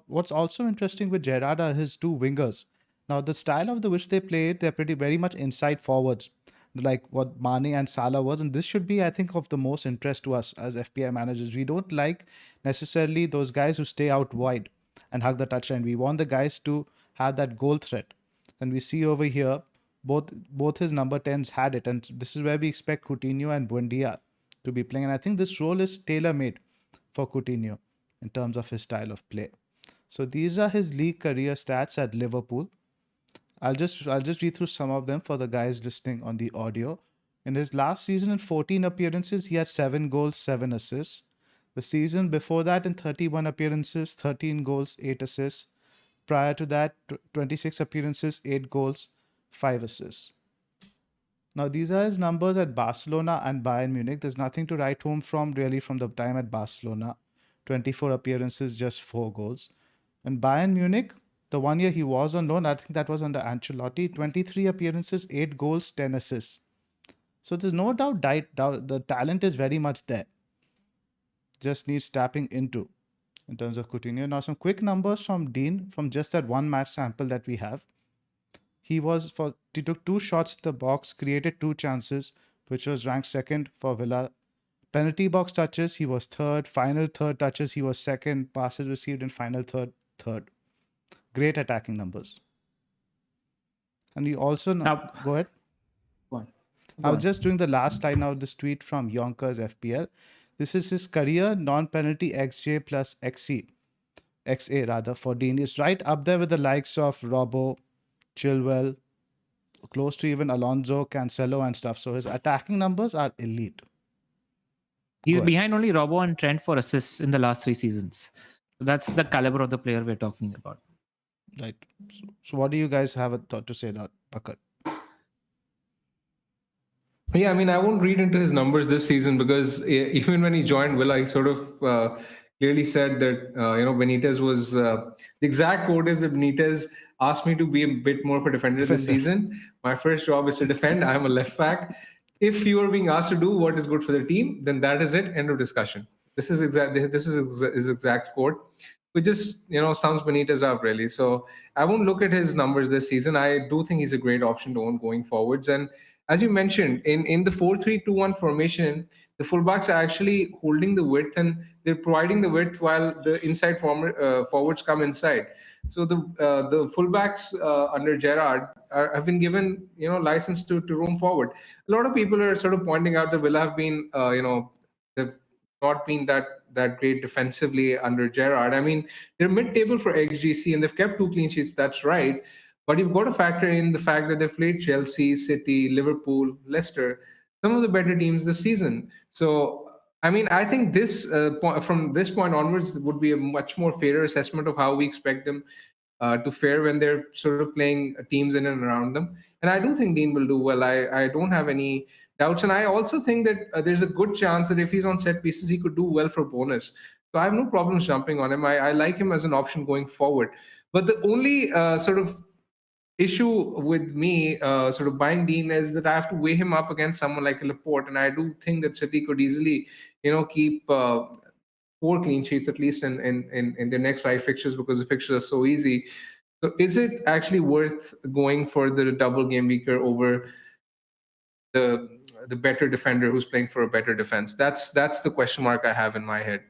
what's also interesting with Gerrard are his two wingers. Now, the style of which they played, they're very much inside forwards, like what Mane and Salah was. And this should be, I think, of the most interest to us as FPL managers. We don't like necessarily those guys who stay out wide and hug the touchline. We want the guys to have that goal threat. And we see over here, both his number 10s had it. And this is where we expect Coutinho and Buendia to be playing. And I think this role is tailor-made for Coutinho in terms of his style of play. So these are his league career stats at Liverpool. I'll just read through some of them for the guys listening on the audio. In his last season, in 14 appearances, he had 7 goals, 7 assists. The season before that, in 31 appearances, 13 goals, 8 assists. Prior to that, 26 appearances, 8 goals, 5 assists. Now, these are his numbers at Barcelona and Bayern Munich. There's nothing to write home from really from the time at Barcelona. 24 appearances, just 4 goals. And Bayern Munich, the 1 year he was on loan, I think that was under Ancelotti, 23 appearances, 8 goals, 10 assists. So there's no doubt the talent is very much there. Just needs tapping into in terms of Coutinho. Now, some quick numbers from Dean from just that one match sample that we have. He took 2 shots at the box, created 2 chances, which was ranked second for Villa. Penalty box touches, he was third. Final third touches, he was second. Passes received in final third. Great attacking numbers. And we also Now, go ahead. I was just doing the last slide now, this tweet from Yonkers FPL. This is his career non-penalty XJ plus XA rather for Dean. It's right up there with the likes of Robbo, Chilwell, close to even Alonso, Cancelo and stuff. So his attacking numbers are elite. He's behind only Robbo and Trent for assists in the last 3 seasons. So that's the caliber of the player we're talking about. Right. So what do you guys have a thought to say about Bakar? Yeah, I mean, I won't read into his numbers this season because even when he joined Villa, he sort of clearly said that, Benitez was, the exact quote is that Benitez asked me to be a bit more of a defender this season. My first job is to defend. I'm a left back. If you are being asked to do what is good for the team, then that is it. End of discussion. This is his exact quote, which just, sums Benitez up really. So I won't look at his numbers this season. I do think he's a great option to own going forwards. And as you mentioned, in the 4-3-2-1 formation, the fullbacks are actually holding the width and they're providing the width while the forwards come inside. So the fullbacks under Gerrard have been given license to roam forward. A lot of people are sort of pointing out that Villa have been they've not been that great defensively under Gerrard. I mean, they're mid-table for XGC and they've kept 2 clean sheets. That's right, but you've got to factor in the fact that they've played Chelsea, City, Liverpool, Leicester, some of the better teams this season. So, I mean, I think from this point onwards would be a much more fairer assessment of how we expect them to fare when they're sort of playing teams in and around them. And I do think Dean will do well. I don't have any doubts. And I also think that there's a good chance that if he's on set pieces, he could do well for bonus. So I have no problems jumping on him. I like him as an option going forward. But the only sort of issue with me sort of buying Dean is that I have to weigh him up against someone like Laporte, and I do think that City could easily, keep 4 clean sheets at least in their next 5 fixtures because the fixtures are so easy. So is it actually worth going for the double game weaker over the better defender who's playing for a better defense? That's the question mark I have in my head.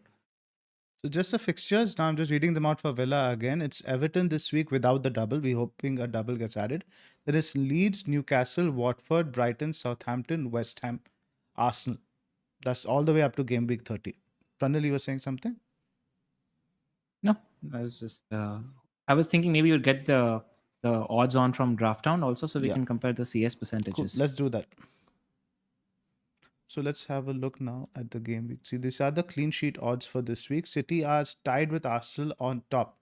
So just the fixtures. Now I'm just reading them out for Villa again. It's Everton this week without the double. We're hoping a double gets added. There is Leeds, Newcastle, Watford, Brighton, Southampton, West Ham, Arsenal. That's all the way up to game week 30. Pranil, you were saying something? No, I was just I was thinking maybe you'd get the odds on from Draftdown also, so we Yeah. can compare the CS Cool. percentages. Let's do that. So let's have a look now at the game week. See, these are the clean sheet odds for this week. City are tied with Arsenal on top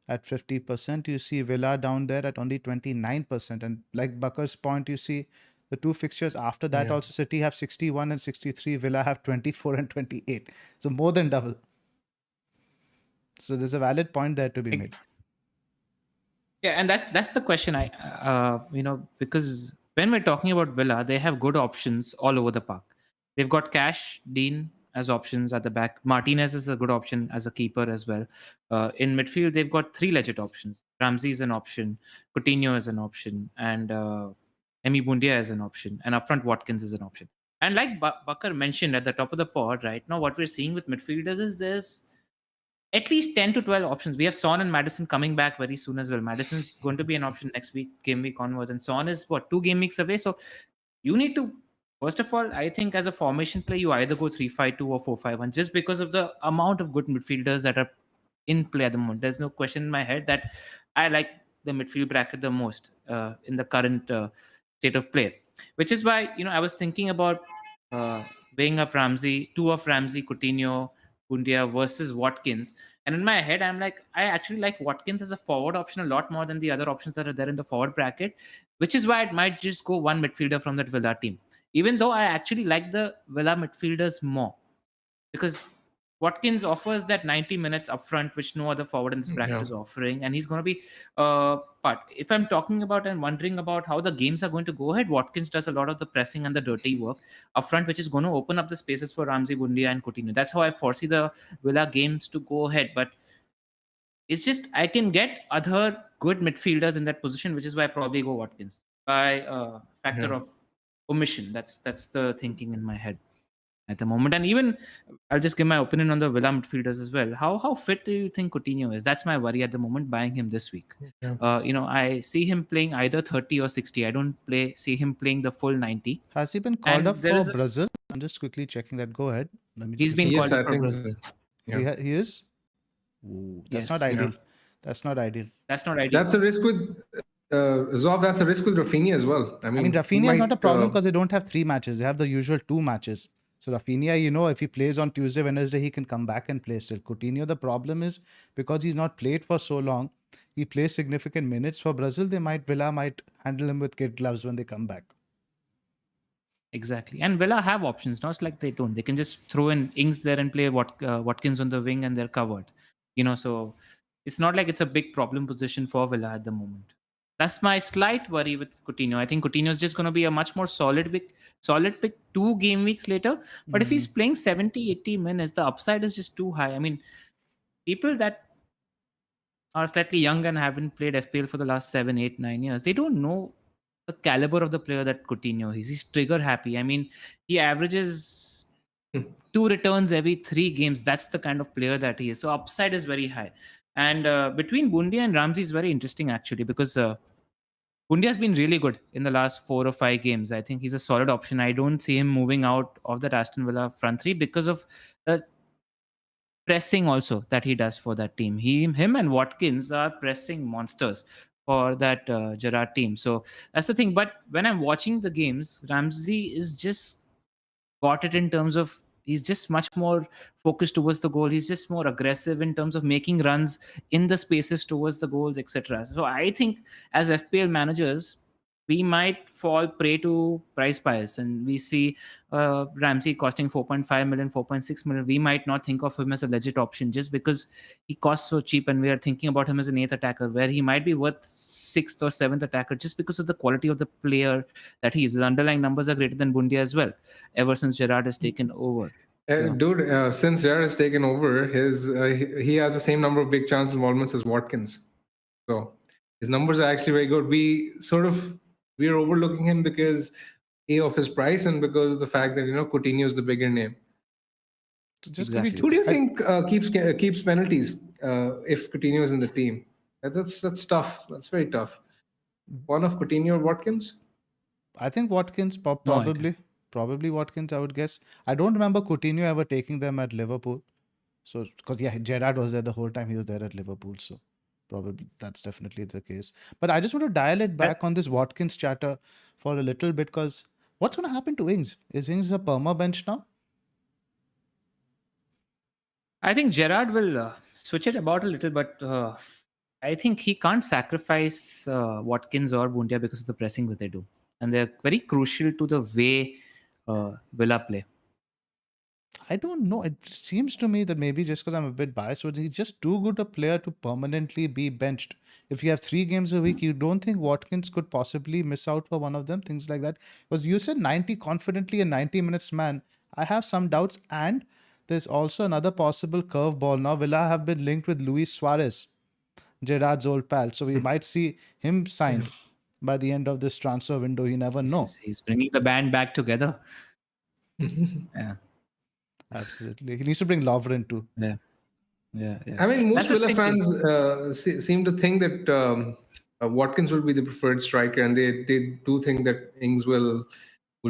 at 50%. You see Villa down there at only 29%. And like Bakar's point, you see the two fixtures after that Yeah. also City have 61 and 63. Villa have 24 and 28. So more than double. So there's a valid point there to be made. Yeah, and that's the question. Because when we're talking about Villa, they have good options all over the park. They've got Cash, Dean as options at the back. Martinez is a good option as a keeper as well. In midfield, they've got 3 legit options. Ramsey is an option, Coutinho is an option, and Emi Bundia is an option, and up front Watkins is an option. And like Bakar mentioned at the top of the pod, right now what we're seeing with midfielders is there's at least 10 to 12 options. We have Son and Madison coming back very soon as well. Madison's going to be an option next week, game week onwards. And Son is 2 game weeks away. So you need to, first of all, I think as a formation play, you either go 3-5-2 or 4-5-1, just because of the amount of good midfielders that are in play at the moment. There's no question in my head that I like the midfield bracket the most in the current state of play, which is why, I was thinking about weighing up Ramsey, 2 of Ramsey, Coutinho, Bundia versus Watkins. And in my head, I'm like, I actually like Watkins as a forward option a lot more than the other options that are there in the forward bracket, which is why it might just go one midfielder from that Villa team. Even though I actually like the Villa midfielders more, because Watkins offers that 90 minutes up front, which no other forward in this bracket is offering. And he's going to be but if I'm talking about and wondering about how the games are going to go ahead, Watkins does a lot of the pressing and the dirty work up front, which is going to open up the spaces for Ramsey, Bundia, and Coutinho. That's how I foresee the Villa games to go ahead. But it's just I can get other good midfielders in that position, which is why I probably go Watkins by factor of omission. That's the thinking in my head at the moment. And even I'll just give my opinion on the Villa midfielders as well. How fit do you think Coutinho is? That's my worry at the moment buying him this week. I see him playing either 30 or 60. I don't see him playing the full 90. Has he been called And up there for is Brazil? I'm just quickly checking that. Go ahead. Let me He's just been Yes, called I up for think Brazil. so. Yeah. He is? Ooh, that's Yes. not ideal. That's not ideal. That's not ideal. That's a risk with Zoph. That's a risk with Rafinha as well. I mean, Rafinha is not a problem because they don't have 3 matches. They have the usual 2 matches. So Rafinha, if he plays on Tuesday, Wednesday, he can come back and play still. Coutinho, the problem is because he's not played for so long, he plays significant minutes for Brazil. Villa might handle him with kid gloves when they come back. Exactly. And Villa have options, not like they don't. They can just throw in Ings there and play Watkins on the wing and they're covered. So it's not like it's a big problem position for Villa at the moment. That's my slight worry with Coutinho. I think Coutinho is just going to be a much more solid pick 2 game weeks later. But if he's playing 70, 80 minutes, the upside is just too high. I mean, people that are slightly young and haven't played FPL for the last 7, 8, 9 years, they don't know the caliber of the player that Coutinho is. He's trigger happy. I mean, he averages 2 returns every 3 games. That's the kind of player that he is. So upside is very high. And between Bundia and Ramsey is very interesting actually, because Bundia has been really good in the last 4 or 5 games. I think he's a solid option. I don't see him moving out of that Aston Villa front three because of the pressing also that he does for that team. Him and Watkins are pressing monsters for that Gerrard team. So that's the thing. But when I'm watching the games, Ramsey is just got it in terms of he's just much more focused towards the goal. He's just more aggressive in terms of making runs in the spaces towards the goals, etc. So I think as FPL managers, we might fall prey to price bias, and we see Ramsey costing 4.5 million, 4.6 million. We might not think of him as a legit option just because he costs so cheap, and we are thinking about him as an eighth attacker, where he might be worth sixth or seventh attacker just because of the quality of the player that he is. His underlying numbers are greater than Bundia as well, ever since Gerrard has taken over. So, Dude, since Gerrard has taken over, he has the same number of big chance involvements as Watkins. So his numbers are actually very good. We are overlooking him because of his price and because of the fact that Coutinho is the bigger name. So just Exactly. could Who we, do you think keeps penalties if Coutinho is in the team? That's tough. That's very tough. One of Coutinho or Watkins? I think Watkins No idea. probably Watkins. I would guess. I don't remember Coutinho ever taking them at Liverpool. So because Gerrard was there the whole time he was there at Liverpool. So probably that's definitely the case. But I just want to dial it back on this Watkins chatter for a little bit, because what's going to happen to Ings? Is Ings a perma bench now? I think Gerrard will switch it about a little, but I think he can't sacrifice Watkins or Bundia because of the pressing that they do. And they're very crucial to the way Villa play. I don't know. It seems to me that maybe just because I'm a bit biased, but he's just too good a player to permanently be benched. If you have 3 games a week, you don't think Watkins could possibly miss out for one of them, things like that? Because you said 90 confidently and 90 minutes, man. I have some doubts. And there's also another possible curveball. Now, Villa have been linked with Luis Suarez, Gerard's old pal. So we might see him signed by the end of this transfer window. You never know. He's bringing the band back together. Yeah. Absolutely. He needs to bring Lovren too. Yeah. Yeah. I mean, most That's the Villa thing. fans seem to think that Watkins will be the preferred striker, and they do think that Ings will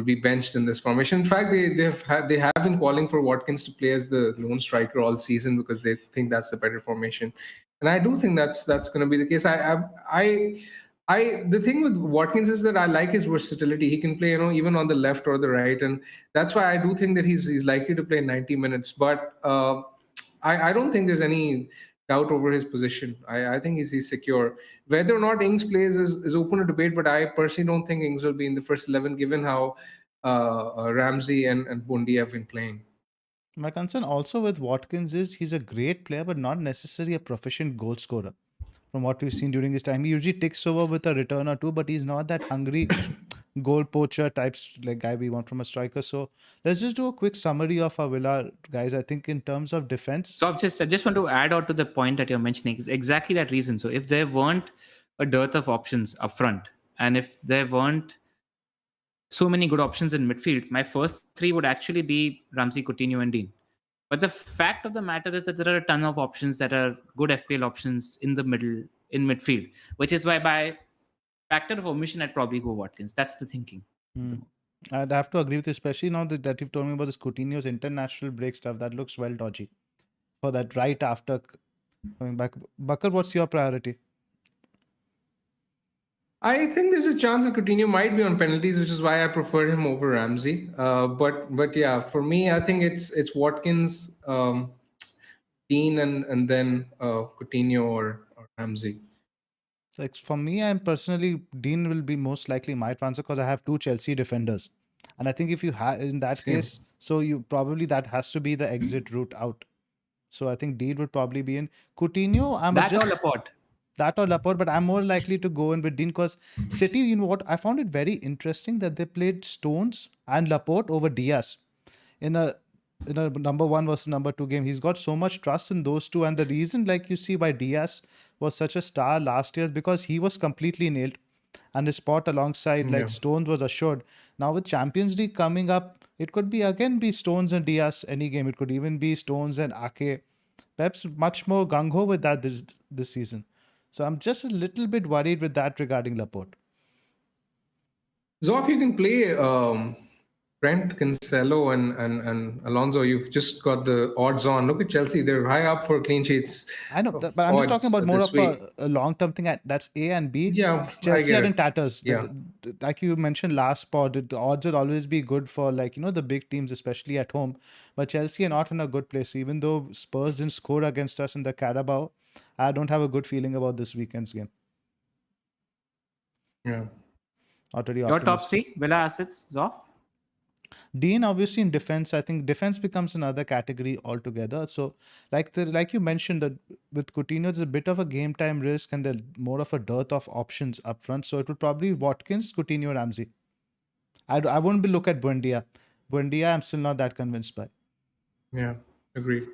be benched in this formation. In fact, they have been calling for Watkins to play as the lone striker all season because they think that's the better formation. And I do think that's going to be the case. The thing with Watkins is that I like his versatility. He can play, even on the left or the right, and that's why I do think that he's likely to play 90 minutes. But I don't think there's any doubt over his position. I think he's secure. Whether or not Ings plays is open to debate, but I personally don't think Ings will be in the first 11 given how Ramsey and Bundy have been playing. My concern also with Watkins is he's a great player, but not necessarily a proficient goal scorer. From what we've seen during his time, he usually takes over with a return or two, but he's not that hungry goal poacher types like guy we want from a striker. So let's just do a quick summary of our Villa guys. I think in terms of defense. So I just want to add on to the point that you're mentioning is exactly that reason. So if there weren't a dearth of options up front, and if there weren't so many good options in midfield, my first three would actually be Ramsey, Coutinho, and Dean. But the fact of the matter is that there are a ton of options that are good FPL options in the middle, in midfield, which is why by factor of omission, I'd probably go Watkins. That's the thinking. I'd have to agree with you, especially now that you've told me about this Coutinho's international break stuff. That looks well dodgy for that right after coming back. Bakar, what's your priority? I think there's a chance that Coutinho might be on penalties, which is why I prefer him over Ramsey. But yeah, for me, I think it's Watkins, Dean, and then Coutinho or Ramsey. Like for me, I'm personally Dean will be most likely my transfer because I have 2 Chelsea defenders, and I think if you have in that Same. case, so you probably that has to be the exit route out. So I think Dean would probably be in. Coutinho, that or Laporte, but I'm more likely to go in with Dean because City, you know what, I found it very interesting that they played Stones and Laporte over Diaz in a number 1 versus number 2 game. He's got so much trust in those two, and the reason, like you see, why Diaz was such a star last year is because he was completely nailed. and his spot alongside like Yeah. Stones was assured. Now with Champions League coming up, it could be again be Stones and Diaz any game. It could even be Stones and Ake. Pep's much more gung ho with that this season. So I'm just a little bit worried with that regarding Laporte. Zoff, you can play Trent, Cancelo, and Alonso. You've just got the odds on. Look at Chelsea; they're high up for clean sheets. I know, Of but I'm just talking odds about more this of week. a long-term thing. That's A and B. Yeah, I Chelsea get are in it. tatters. Yeah. Like you mentioned last pod, the odds will always be good for like the big teams, especially at home. But Chelsea are not in a good place. Even though Spurs didn't score against us in the Carabao, I don't have a good feeling about this weekend's game. Yeah. Not very Your top optimistic. 3 Villa assets, Zoff? Dean, obviously in defense, I think defense becomes another category altogether. So, like you mentioned, that with Coutinho, there's a bit of a game time risk and there's more of a dearth of options up front. So it would probably be Watkins, Coutinho, Ramsey. I wouldn't be look at Buendia. Buendia, I'm still not that convinced by. Yeah. Agreed.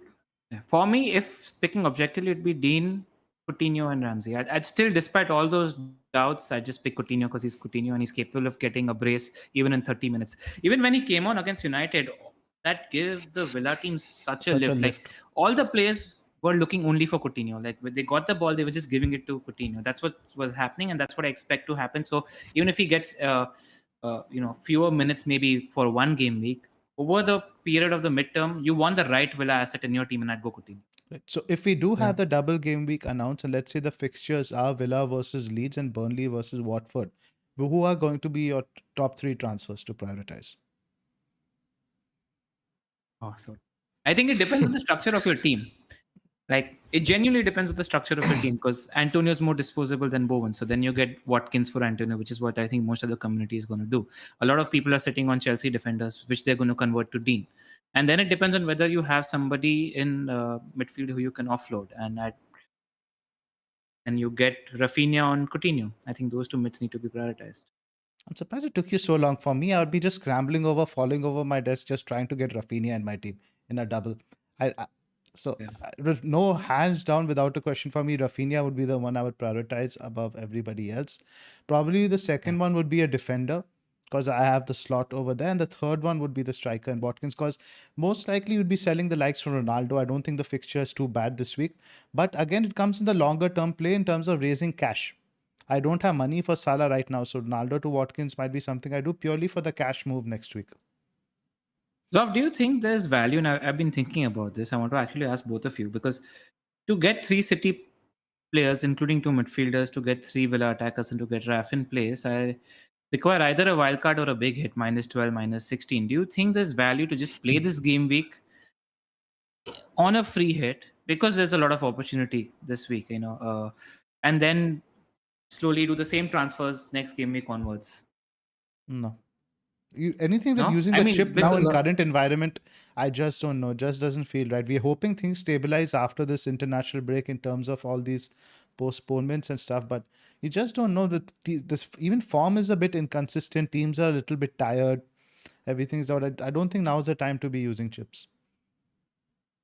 Yeah. For me, if picking objectively, it'd be Dean, Coutinho, and Ramsey. I'd still, despite all those doubts, I'd just pick Coutinho because he's Coutinho and he's capable of getting a brace even in 30 minutes. Even when he came on against United, that gave the Villa team such a lift. Like all the players were looking only for Coutinho. Like when they got the ball, they were just giving it to Coutinho. That's what was happening, and that's what I expect to happen. So even if he gets, fewer minutes maybe for one game week, over the period of the midterm, you want the right Villa asset in your team, and I'd go Coutinho. Right. So if we do have the double game week announced, and let's say the fixtures are Villa versus Leeds and Burnley versus Watford, who are going to be your top 3 transfers to prioritize? So I think it depends on the structure of your team. Like it genuinely depends on the structure of your team because Antonio is more disposable than Bowen. So then you get Watkins for Antonio, which is what I think most of the community is going to do. A lot of people are sitting on Chelsea defenders, which they're going to convert to Dean. And then it depends on whether you have somebody in midfield who you can offload, and you get Rafinha on Coutinho. I think those two mids need to be prioritized. I'm surprised it took you so long. For me, I would be just scrambling over, falling over my desk, just trying to get Rafinha in my team in a double. No, hands down, without a question for me, Rafinha would be the one I would prioritize above everybody else. Probably the second one would be a defender because I have the slot over there. And the third one would be the striker and Watkins because most likely you'd be selling the likes from Ronaldo. I don't think the fixture is too bad this week. But again, it comes in the longer term play in terms of raising cash. I don't have money for Salah right now, so Ronaldo to Watkins might be something I do purely for the cash move next week. Zoff, do you think there's value? And I've been thinking about this. I want to actually ask both of you because to get 3 City players, including 2 midfielders, to get 3 Villa attackers, and to get Raf in place, I require either a wildcard or a big hit, -12, -16. Do you think there's value to just play this game week on a free hit because there's a lot of opportunity this week, and then slowly do the same transfers next game week onwards? No. Anything that No? using I the mean, chip now in because- current environment, I just don't know. Just doesn't feel right. We're hoping things stabilize after this international break in terms of all these postponements and stuff, but you just don't know that this even form is a bit inconsistent. Teams are a little bit tired. Everything's out. I don't think now's the time to be using chips.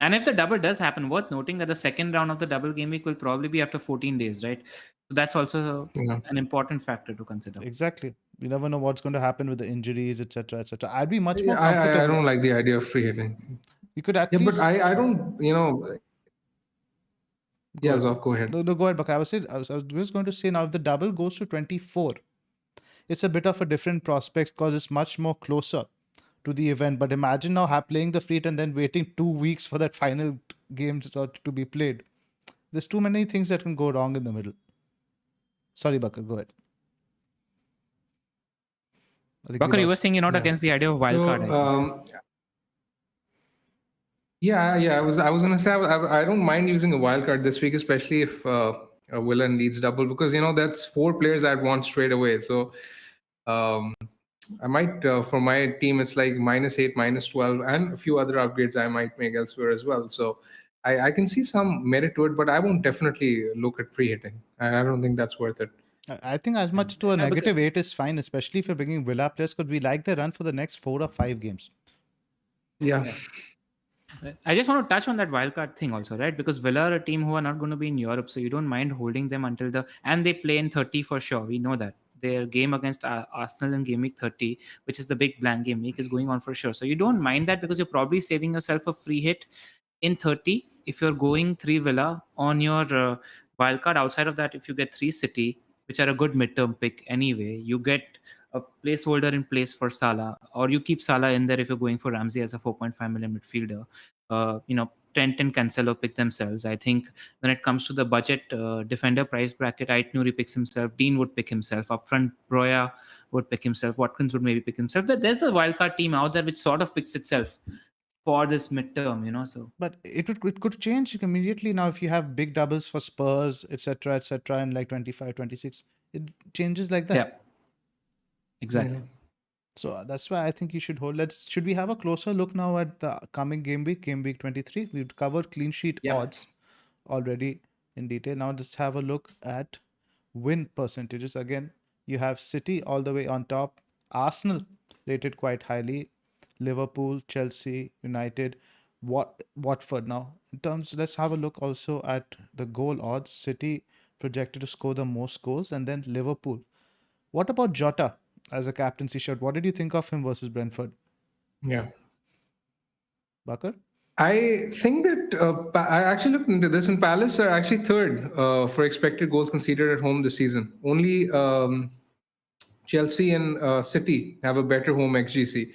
And if the double does happen, worth noting that the second round of the double game week will probably be after 14 days, right? So that's also an important factor to consider. Exactly. You never know what's going to happen with the injuries, etc., etc. I'd be much more comfortable. I don't like the idea of free hitting. You could at Yeah, least. but I don't, Yeah, Zoff, go ahead. No, go ahead, Bakar. I was just going to say now if the double goes to 24, it's a bit of a different prospect because it's much more closer to the event. But imagine now playing the free hit and then waiting 2 weeks for that final game to be played. There's too many things that can go wrong in the middle. Sorry, Bakar, go ahead. Bakar, you were saying you're not against the idea of wildcard. I was gonna say I don't mind using a wildcard this week, especially if Villa and Leeds double, because that's 4 players I'd want straight away. So I might for my team it's like -8, -12, and a few other upgrades I might make elsewhere as well. So I can see some merit to it, but I won't definitely look at free hitting. I don't think that's worth it. I think as much to a -8 is fine, especially if you're bringing Villa players, because we like the run for the next 4 or 5 games. Yeah. I just want to touch on that wildcard thing also, right? Because Villa are a team who are not going to be in Europe, so you don't mind holding them until and they play in 30 for sure. We know that. their game against Arsenal in Game Week 30, which is the big blank game week, is going on for sure. So you don't mind that because you're probably saving yourself a free hit in 30 if you're going 3 Villa on your wildcard. Outside of that, if you get 3 City, which are a good midterm pick anyway, you get a placeholder in place for Salah, or you keep Salah in there if you're going for Ramsey as a 4.5 million midfielder. Trent and Cancelo pick themselves. I think when it comes to the budget defender price bracket, Aitnuri picks himself, Dean would pick himself, up front Broya would pick himself, Watkins would maybe pick himself. There's a wildcard team out there which sort of picks itself for this midterm, so. But it could change immediately now if you have big doubles for Spurs, etc., and like 25, 26. It changes like that. Yeah. Exactly. Yeah. So that's why I think you should hold. Should we have a closer look now at the coming game week 23? We've covered clean sheet odds already in detail. Now let's have a look at win percentages. Again, you have City all the way on top, Arsenal rated quite highly, Liverpool, Chelsea, United, Watford. Now, let's have a look also at the goal odds. City projected to score the most goals, and then Liverpool. What about Jota as a captaincy shot? What did you think of him versus Brentford? Yeah. Bakar? I think that I actually looked into this, and Palace are actually third for expected goals conceded at home this season. Only Chelsea and City have a better home XGC.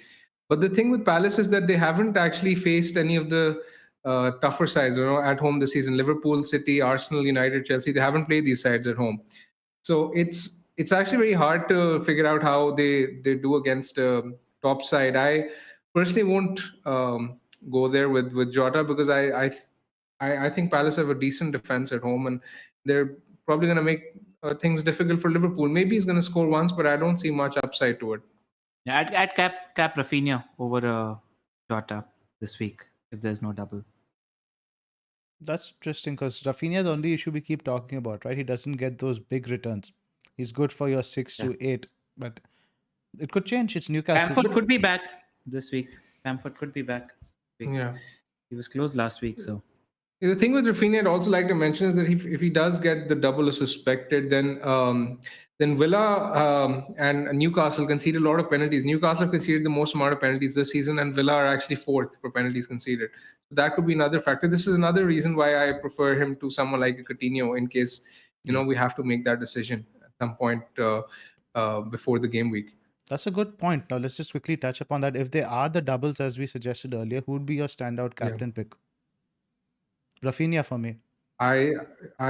But the thing with Palace is that they haven't actually faced any of the tougher sides at home this season. Liverpool, City, Arsenal, United, Chelsea, they haven't played these sides at home. So it's actually very hard to figure out how they do against top side. I personally won't go there with Jota because I think Palace have a decent defense at home, and they're probably going to make things difficult for Liverpool. Maybe he's going to score once, but I don't see much upside to it. Yeah, I'd cap Rafinha over Jota this week if there's no double. That's interesting because Rafinha, the only issue we keep talking about, right? He doesn't get those big returns. He's good for your 6 to 8, but it could change. It's Newcastle. Bamford could be back this week. Bamford could be back. Yeah. He was closed last week, so. The thing with Rafinha, I'd also like to mention is that if he does get the double as suspected, then Villa and Newcastle conceded a lot of penalties. Newcastle conceded the most amount of penalties this season, and Villa are actually fourth for penalties conceded. So that could be another factor. This is another reason why I prefer him to someone like a Coutinho in case we have to make that decision at some point before the game week. That's a good point. Now let's just quickly touch upon that. If they are the doubles as we suggested earlier, who would be your standout captain pick? Rafinha for me. I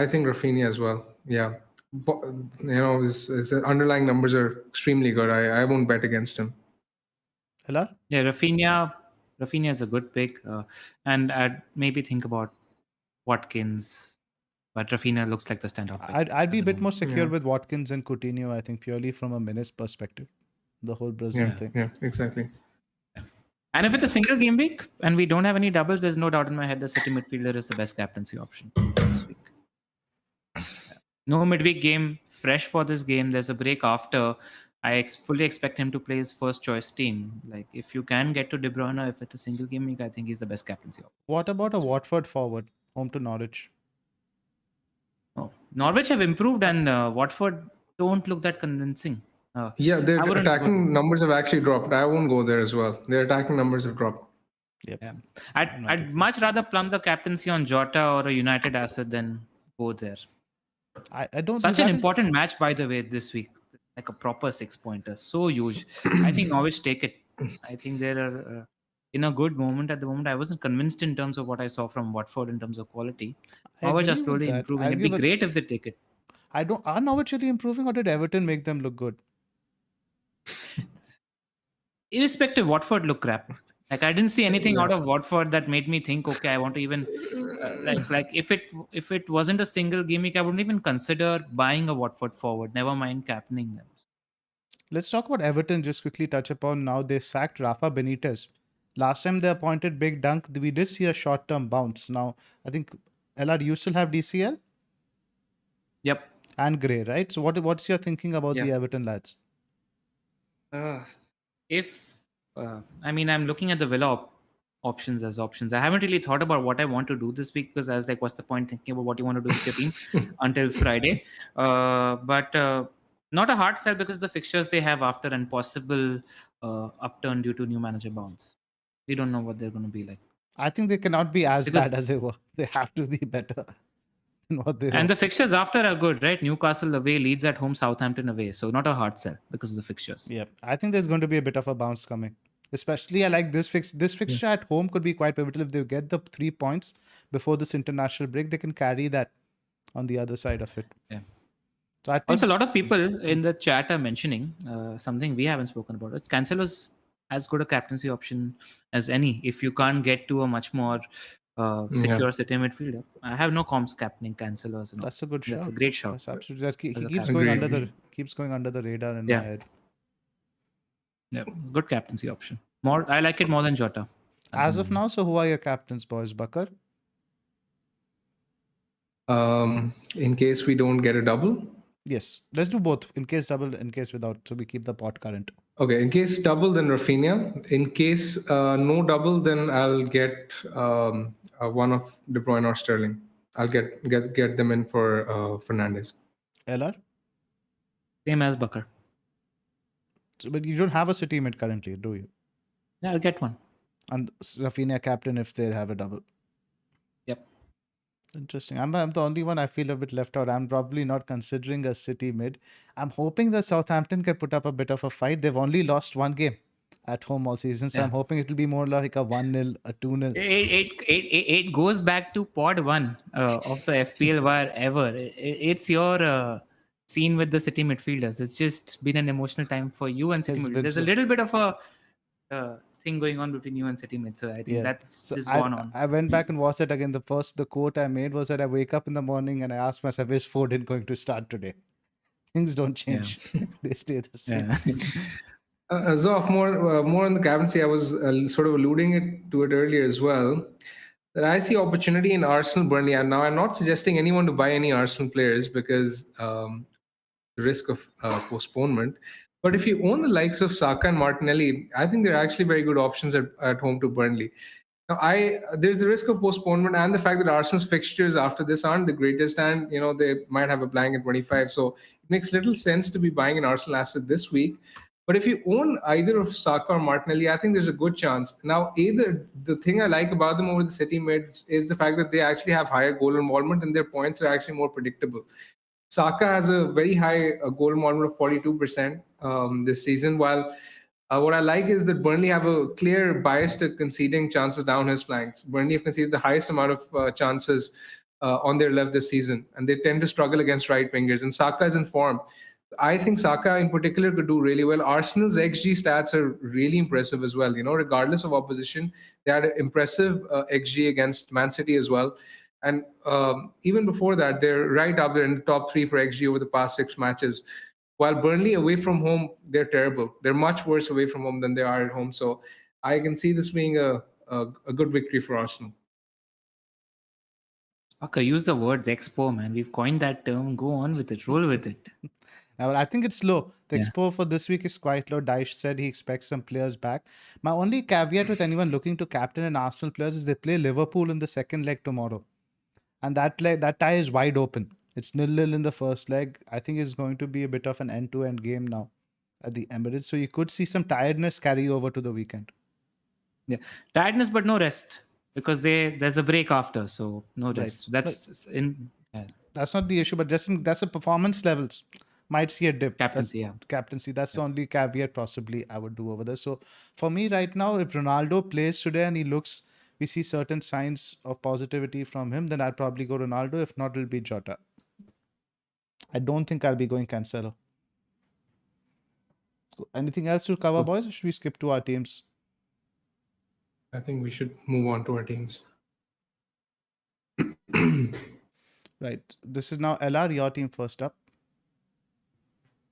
think Rafinha as well. Yeah, but, his underlying numbers are extremely good. I won't bet against him. Hello? Yeah, Rafinha is a good pick, and I'd maybe think about Watkins, but Rafinha looks like the standout pick. I'd be a bit more secure with Watkins and Coutinho. I think purely from a minutes perspective, the whole Brazil thing. Yeah, exactly. And if it's a single game week and we don't have any doubles, there's no doubt in my head the City midfielder is the best captaincy option this week. No midweek game, fresh for this game. There's a break after. I fully expect him to play his first choice team. Like if you can get to De Bruyne, if it's a single game week, I think he's the best captaincy option. What about a Watford forward, home to Norwich? Oh, Norwich have improved and Watford don't look that convincing. Their attacking numbers have actually dropped. I won't go there as well. Their attacking numbers have dropped. Yep. Yeah. I'd much rather plumb the captaincy on Jota or a United asset than go there. I don't. Such an important match, by the way, this week. Like a proper 6-pointer. So huge. I think Norwich take it. I think they're in a good moment at the moment. I wasn't convinced in terms of what I saw from Watford in terms of quality. Norwich are slowly improving. It'd be great if they take it. Are Norwich really improving, or did Everton make them look good? Irrespective, Watford look crap. Like I didn't see anything out of Watford that made me think, okay, I want to even like if it wasn't a single game week, I wouldn't even consider buying a Watford forward. Never mind captaining them. Let's talk about Everton. Just quickly touch upon now they sacked Rafa Benitez. Last time they appointed Big Dunk, we did see a short-term bounce. Now I think LR, you still have DCL. Yep. And Gray, right? So what's your thinking about the Everton lads? I'm looking at the Villa options as options. I haven't really thought about what I want to do this week because I was like, what's the point thinking about what you want to do with your team until Friday? But Not a hard sell because the fixtures they have after and possible upturn due to new manager bounce. We don't know what they're going to be like. I think they cannot be as Because bad as they were. They have to be better than what they and were. the fixtures after are good, right? Newcastle away, Leeds at home, Southampton away. So not a hard sell because of the fixtures. Yeah, I think there's going to be a bit of a bounce coming. Especially, I like this fix. This fixture at home could be quite pivotal if they get the 3 points before this international break. They can carry that on the other side of it. Yeah. So I think Also, a lot of people in the chat are mentioning something we haven't spoken about. It's Cancelo's as good a captaincy option as any. If you can't get to a much more secure city midfielder, I have no comms captaining Cancelo as an that's a option. good shout. That's a great shout. That's absolutely. That he As a keeps captain. going Agreed. keeps going under the radar in Yeah. my head. Yeah, good captaincy option. More, I like it more than Jota. As of now, so who are your captains, boys? Bakar? In case we don't get a double. Yes. Let's do both. In case double, in case without. So we keep the pot current. Okay, in case double, then Rafinha. In case no double, then I'll get one of De Bruyne or Sterling. I'll get them in for Fernandez. LR? Same as Bakar. So, but you don't have a city mid currently, do you? Yeah, I'll get one. And Rafinha captain if they have a double. Yep. Interesting. I'm the only one I feel a bit left out. I'm probably not considering a city mid. I'm hoping that Southampton can put up a bit of a fight. They've only lost one game at home all season. So I'm hoping it'll be more like a 1-0, a 2-0. It goes back to pod 1 of the FPL Wire ever. It's your scene with the city midfielders. It's just been an emotional time for you and city It's midfielders. been There's a so- little bit of a thing going on between you and city mid. So I think that's So just gone on. I went back and watched it again. The quote I made was that I wake up in the morning and I ask myself, is Foden going to start today? Things don't change. They stay the same. Yeah. Zoph, more on the captaincy. I was sort of alluding to it earlier as well. That I see opportunity in Arsenal Burnley. And now I'm not suggesting anyone to buy any Arsenal players because the risk of postponement. But if you own the likes of Saka and Martinelli, I think they're actually very good options at home to Burnley. Now, there's the risk of postponement and the fact that Arsenal's fixtures after this aren't the greatest, and they might have a blank at 25. So it makes little sense to be buying an Arsenal asset this week. But if you own either of Saka or Martinelli, I think there's a good chance. Now, the thing I like about them over the City mids is the fact that they actually have higher goal involvement and their points are actually more predictable. Saka has a very high goal involvement of 42% this season, while what I like is that Burnley have a clear bias to conceding chances down his flanks. Burnley have conceded the highest amount of chances on their left this season, and they tend to struggle against right wingers. And Saka is in form. I think Saka in particular could do really well. Arsenal's XG stats are really impressive as well. Regardless of opposition, they had an impressive XG against Man City as well. And even before that, they're right up there in the top 3 for XG over the past 6 matches. While Burnley away from home, they're terrible. They're much worse away from home than they are at home. So I can see this being a good victory for Arsenal. Bakar, use the words expo, man. We've coined that term. Go on with it. Roll with it. Now, I think it's low. The expo for this week is quite low. Daesh said he expects some players back. My only caveat with anyone looking to captain an Arsenal players is they play Liverpool in the second leg tomorrow. And that tie is wide open. It's 0-0 in the first leg. I think it's going to be a bit of an end-to-end game now at the Emirates. So you could see some tiredness carry over to the weekend. Yeah, tiredness, but no rest because there's a break after, so no rest. Right. So that's That's not the issue, but that's the performance levels. Might see a dip. Captaincy, Captaincy. That's the only caveat possibly I would do over there. So for me right now, if Ronaldo plays today and we see certain signs of positivity from him, then I'll probably go Ronaldo. If not, it'll be Jota. I don't think I'll be going Cancelo. Anything else to cover, boys, or should we skip to our teams? I think we should move on to our teams. Right. This is now LR, your team first up.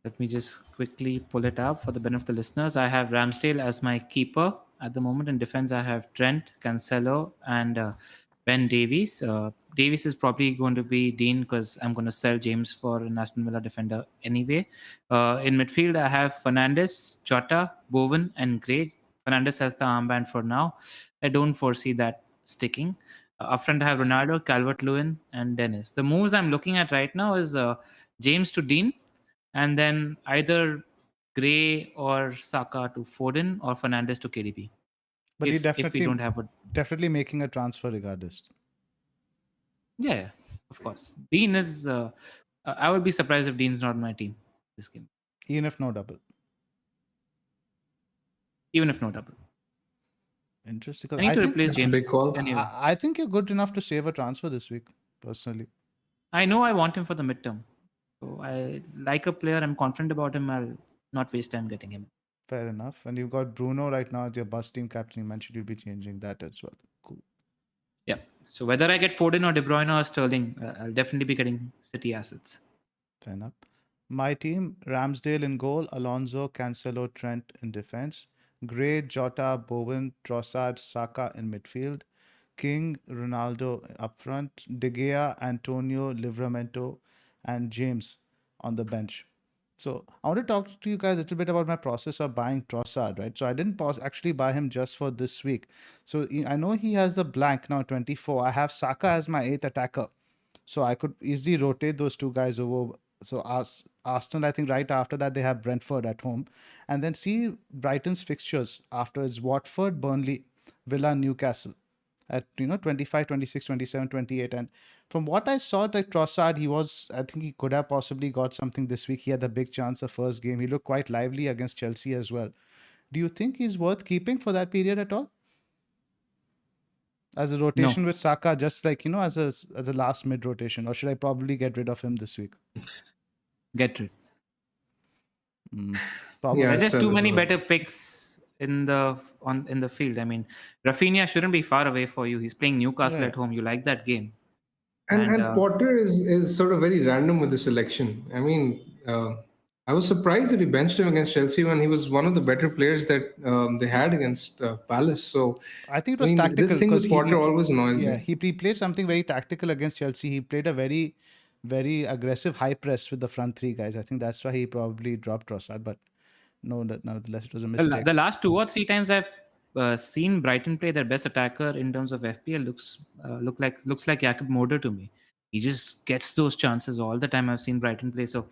Let me just quickly pull it up for the benefit of the listeners. I have Ramsdale as my keeper at the moment. In defense, I have Trent, Cancelo, and Ben Davies. Davies is probably going to be Dean because I'm going to sell James for an Aston Villa defender anyway. In midfield, I have Fernandes, Jota, Bowen, and Gray. Fernandes has the armband for now. I don't foresee that sticking. Up front, I have Ronaldo, Calvert-Lewin, and Dennis. The moves I'm looking at right now is James to Dean, and then either Gray or Saka to Foden or Fernandes to KDB. But he If we don't have a definitely making a transfer regardless. yeah, of course. Dean is. I would be surprised if Dean's not on my team this game, Even if no double. even if no double. Interesting. I 'Cause need I to think replace That's a James big call. anyway. I think you're good enough to save a transfer this week, personally. I know I want him for the midterm, so I like a player. I'm confident about him. I'll not waste time getting him. Fair enough. And you've got Bruno right now as your bus team captain. You mentioned you'll be changing that as well. Cool. Yeah. So whether I get Foden or De Bruyne or Sterling, I'll definitely be getting City assets. Fair enough. My team, Ramsdale in goal, Alonso, Cancelo, Trent in defense, Gray, Jota, Bowen, Trossard, Saka in midfield, King, Ronaldo up front, De Gea, Antonio, Livramento, and James on the bench. So I want to talk to you guys a little bit about my process of buying Trossard, right? So I didn't actually buy him just for this week. So I know he has the blank now, 24. I have Saka as my 8th attacker. So I could easily rotate those two guys over. So Aston, I think right after that, they have Brentford at home. And then see Brighton's fixtures after it's Watford, Burnley, Villa, Newcastle at 25, 26, 27, 28. And from what I saw like Trossard, I think he could have possibly got something this week. He had a big chance the first game. He looked quite lively against Chelsea as well. Do you think he's worth keeping for that period at all? As a rotation with Saka, just like as a last mid rotation, or should I probably get rid of him this week? Get rid. Probably. There are just too many better picks in the field. I mean, Rafinha shouldn't be far away for you. He's playing Newcastle at home. You like that game. And Potter is sort of very random with the selection. I mean, I was surprised that he benched him against Chelsea when he was one of the better players that they had against Palace. So I think it was tactical. This thing with Potter always annoys me. Yeah, he played something very tactical against Chelsea. He played a very, very aggressive high press with the front three guys. I think that's why he probably dropped Trossard. But no, nonetheless, it was a mistake. The last 2 or 3 times I've seen Brighton play, their best attacker in terms of FPL looks like Jakob Moder to me. He just gets those chances all the time. I've seen Brighton play. So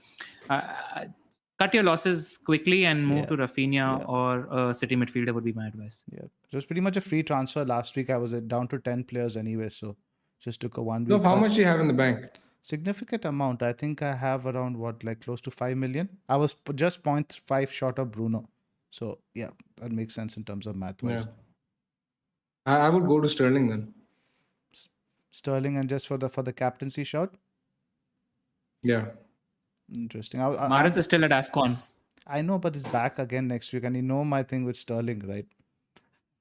cut your losses quickly and move to Rafinha or City midfielder would be my advice. Yeah, it was pretty much a free transfer last week. I was down to 10 players anyway, so just took a 1 week. So how much do you have in the bank? Significant amount. I think I have around close to 5 million. I was just 0.5 short of Bruno. So yeah, that makes sense in terms of math wise. Yeah. I would go to Sterling then. Sterling and just for the captaincy shot? Yeah. Interesting. Mahrez is still at AFCON. I know, but he's back again next week. And you know my thing with Sterling, right?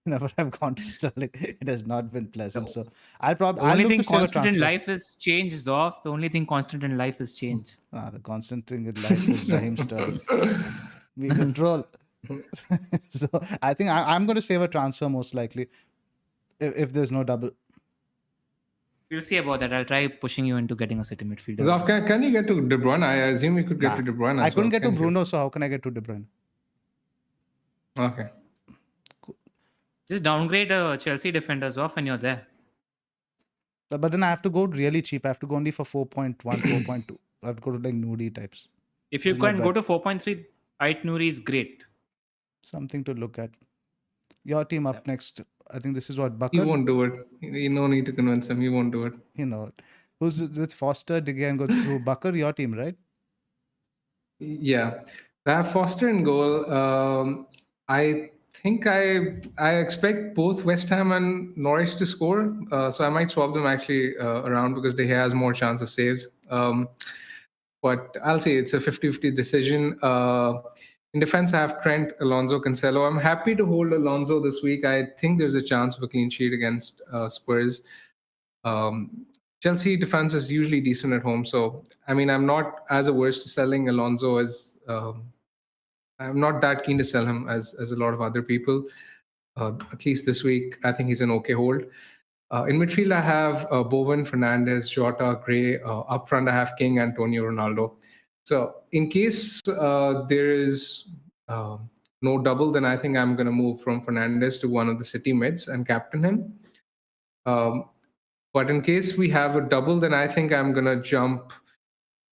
Whenever I've gone to Sterling, it has not been pleasant. So I'll probably... The only thing constant in life is change, Zoph. The only thing constant in life is change. The constant thing in life is Raheem Sterling. We control. So I think I'm going to save a transfer most likely if there's no double. We'll see about that. I'll try pushing you into getting a City midfielder. Zoph, can you get to De Bruyne? I assume you could get to De Bruyne. I couldn't get to Bruno, so how can I get to De Bruyne? Okay. Cool. Just downgrade a Chelsea defender, Zoph, and you're there. But then I have to go really cheap. I have to go only for 4.1, 4.2. I have to go to like Nouri types. If you can go to 4.3, Ait Nouri is great. Something to look at. Your team up next. I think this is what Bakar. He won't do it. You no need to convince him. He won't do it. Who's with Foster, De Gea, and goes through Bakar? Your team, right? Yeah, I have Foster in goal. I think I expect both West Ham and Norwich to score. So I might swap them actually around because De Gea has more chance of saves. But I'll say it's a 50-50 decision. In defense, I have Trent, Alonso, Cancelo. I'm happy to hold Alonso this week. I think there's a chance of a clean sheet against Spurs. Chelsea defense is usually decent at home. So, I mean, I'm not as averse to selling Alonso as I'm not that keen to sell him as a lot of other people. At least this week, I think he's an okay hold. In midfield, I have Bowen, Fernandes, Jota, Gray. Up front, I have King, Antonio, Ronaldo. So in case there is no double, then I think I'm going to move from Fernandes to one of the City mids and captain him. But in case we have a double, then I think I'm going to jump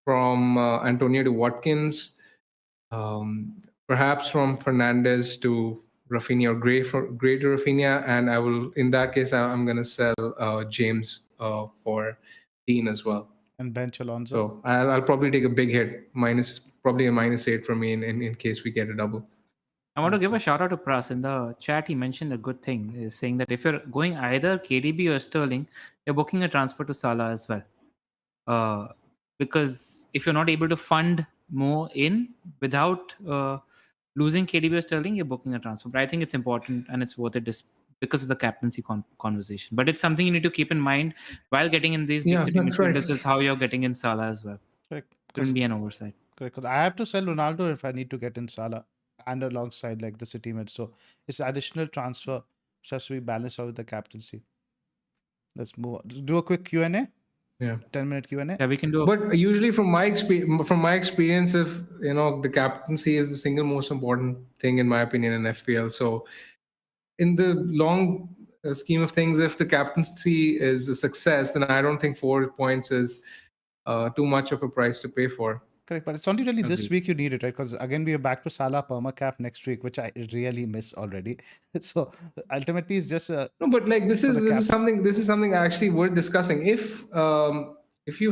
from Antonio to Watkins. Perhaps from Fernandez to Rafinha or Gray to Rafinha, and I will. In that case, I'm going to sell James for Dean as well. And bench Alonso. So I'll probably take a big hit, probably a -8 for me in case we get a double. I want to give a shout out to Pras. In the chat, he mentioned a good thing, is saying that if you're going either KDB or Sterling, you're booking a transfer to Salah as well. Because if you're not able to fund more in without losing KDB or Sterling, you're booking a transfer. But I think it's important and it's worth it because of the captaincy conversation. But it's something you need to keep in mind while getting in these big city midfielders, is how you're getting in Salah as well. Correct. Couldn't be an oversight. Correct. Because I have to sell Ronaldo if I need to get in Salah and alongside like the city mid. So it's additional transfer just to be balanced out with the captaincy. Let's move on. Do a quick Q&A. Yeah, 10-minute Q&A. Yeah, we can do. But usually, from my experience, if the captaincy is the single most important thing in my opinion in FPL. So, in the long scheme of things, if the captaincy is a success, then I don't think 4 points is too much of a price to pay for. Correct, but it's only really this week you need it, right? Because again, we are back to Salah perma cap next week, which I really miss already. So ultimately, it's just a no. But like this is something actually worth discussing. If you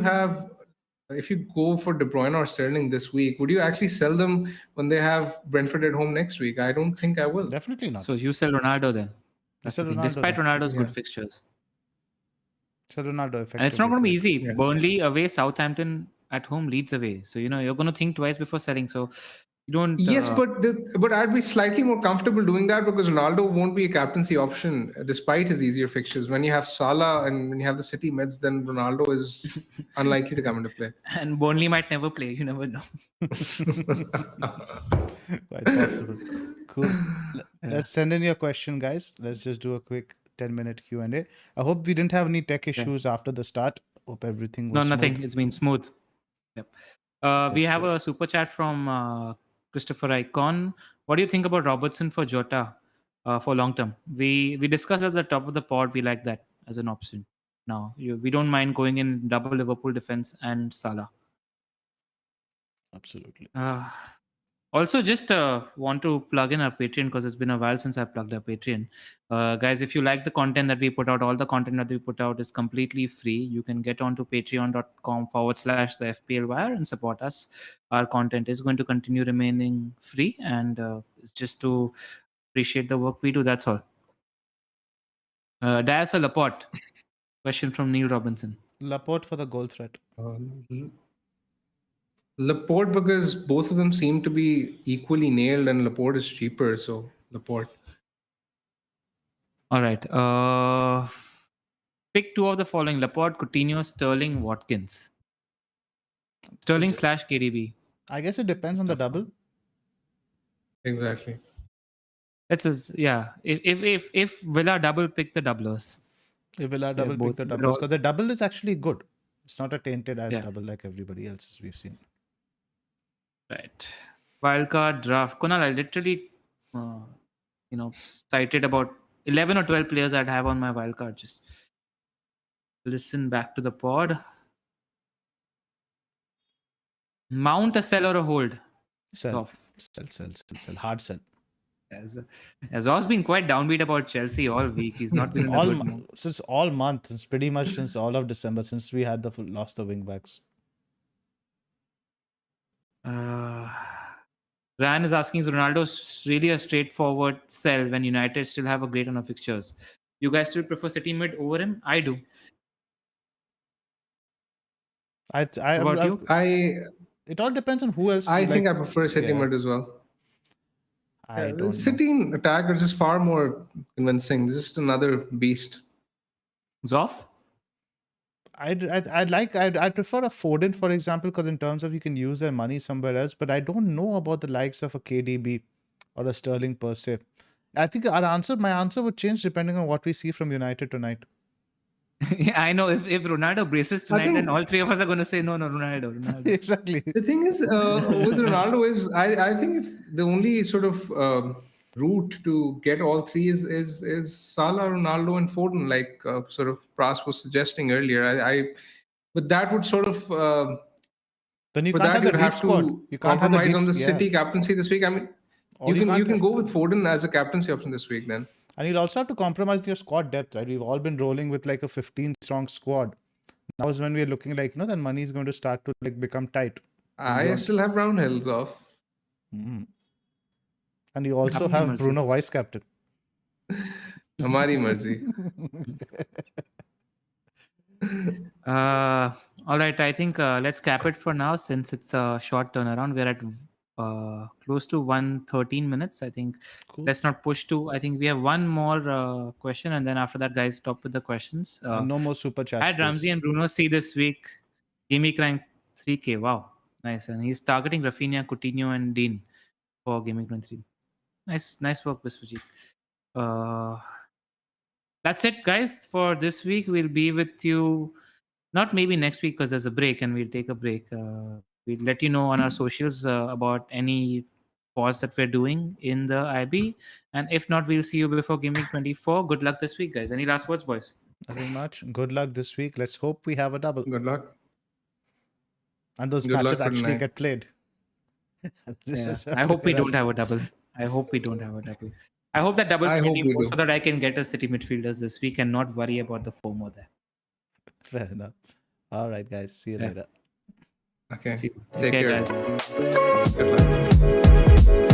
go for De Bruyne or Sterling this week, would you actually sell them when they have Brentford at home next week? I don't think I will. Definitely not. So you sell Ronaldo then. That's the thing. Despite Ronaldo's good fixtures. Sell Ronaldo effectively. And it's not going to be easy. Yeah. Burnley away, Southampton at home, Leeds away. So you're going to think twice before selling. So you don't. Yes, but I'd be slightly more comfortable doing that because Ronaldo won't be a captaincy option despite his easier fixtures. When you have Salah and when you have the City mids, then Ronaldo is unlikely to come into play. And Burnley might never play. You never know. Quite possible. Cool. Let's send in your question, guys. Let's just do a quick 10-minute Q&A. I hope we didn't have any tech issues after the start. Hope everything was nothing. smooth. It's been smooth. Yep. We have a super chat from Christopher Icon. What do you think about Robertson for Jota for long term? We discussed at the top of the pod. We like that as an option. Now we don't mind going in double Liverpool defense and Salah. Absolutely. Also, just want to plug in our Patreon because it's been a while since I plugged our Patreon. Guys, if you like the content that we put out, all the content that we put out is completely free. You can get onto patreon.com/the FPL Wire and support us. Our content is going to continue remaining free, and it's just to appreciate the work we do. That's all. Dias or Laporte? Question from Neil Robinson. Laporte for the goal threat. Laporte, because both of them seem to be equally nailed and Laporte is cheaper, so Laporte. All right. Pick 2 of the following: Laporte, Coutinho, Sterling, Watkins. Sterling/KDB. I guess it depends on the double. Exactly. It's if Villa double, pick the doublers. If Villa double, pick the doublers. Because the double is actually good. It's not a tainted as double like everybody else's we've seen. Right. Wildcard draft. Kunal, I literally, cited about 11 or 12 players I'd have on my wildcard. Just listen back to the pod. Mount a sell or a hold? Sell. Hard sell. Zoph's been quite downbeat about Chelsea all week. He's not been in a good mood. Since all month, since pretty much since all of December, since we had lost the wing backs. Ryan is asking, is Ronaldo really a straightforward sell when United still have a great run of fixtures? You guys still prefer City mid over him? I do. It all depends on who else. I think I prefer City mid as well. I don't City in attack is just far more convincing. Just another beast. Zoph? I'd prefer a Foden, for example, because in terms of you can use their money somewhere else, but I don't know about the likes of a KDB or a Sterling per se. I think my answer would change depending on what we see from United tonight. I know if Ronaldo braces tonight, then all three of us are going to say no, Ronaldo. Exactly. The thing is, with Ronaldo is I think if the only sort of route to get all three is Salah, Ronaldo, and Foden, like sort of Pras was suggesting earlier. But that would sort of Then you For can't that, have the you'd deep have squad. to You can't have the compromise deep. on the Yeah. City captaincy this week. I mean, Or you can't. can go with Foden as a captaincy option this week then. And you'll also have to compromise your squad depth, right? We've all been rolling with like a 15-strong squad. Now is when we're looking like, then money is going to start to like become tight. I still have Brown Hills off. Mm. And you also Apni have merzi. Bruno vice captain. Hamari marzi. All right, I think let's cap it for now since it's a short turnaround. We're at close to 113 minutes. I think Cool. let's not push to. I think we have one more question, and then after that, guys, stop with the questions. And no more super chats. Had Ramsey and Bruno see this week. Gameweek rank 3K. Wow, nice. And he's targeting Rafinha, Coutinho, and Dean for Gameweek 23. Nice work, Biswajit. That's it, guys, for this week. We'll be with you, not maybe next week because there's a break and we'll take a break. We'll let you know on our socials about any pause that we're doing in the IB. And if not, we'll see you before Game Week 24. Good luck this week, guys. Any last words, boys? Nothing much. Good luck this week. Let's hope we have a double. Good luck. And those Good luck matches for actually tonight. get played. Yeah. I hope we don't have a double. I hope we don't have a double. I hope that double's I hope we 24 do. so that I can get a City Midfielders this week and not worry about the FOMO there. Fair enough. All right, guys. See you Yeah. later. Okay. See you. Take care. guys. Good luck.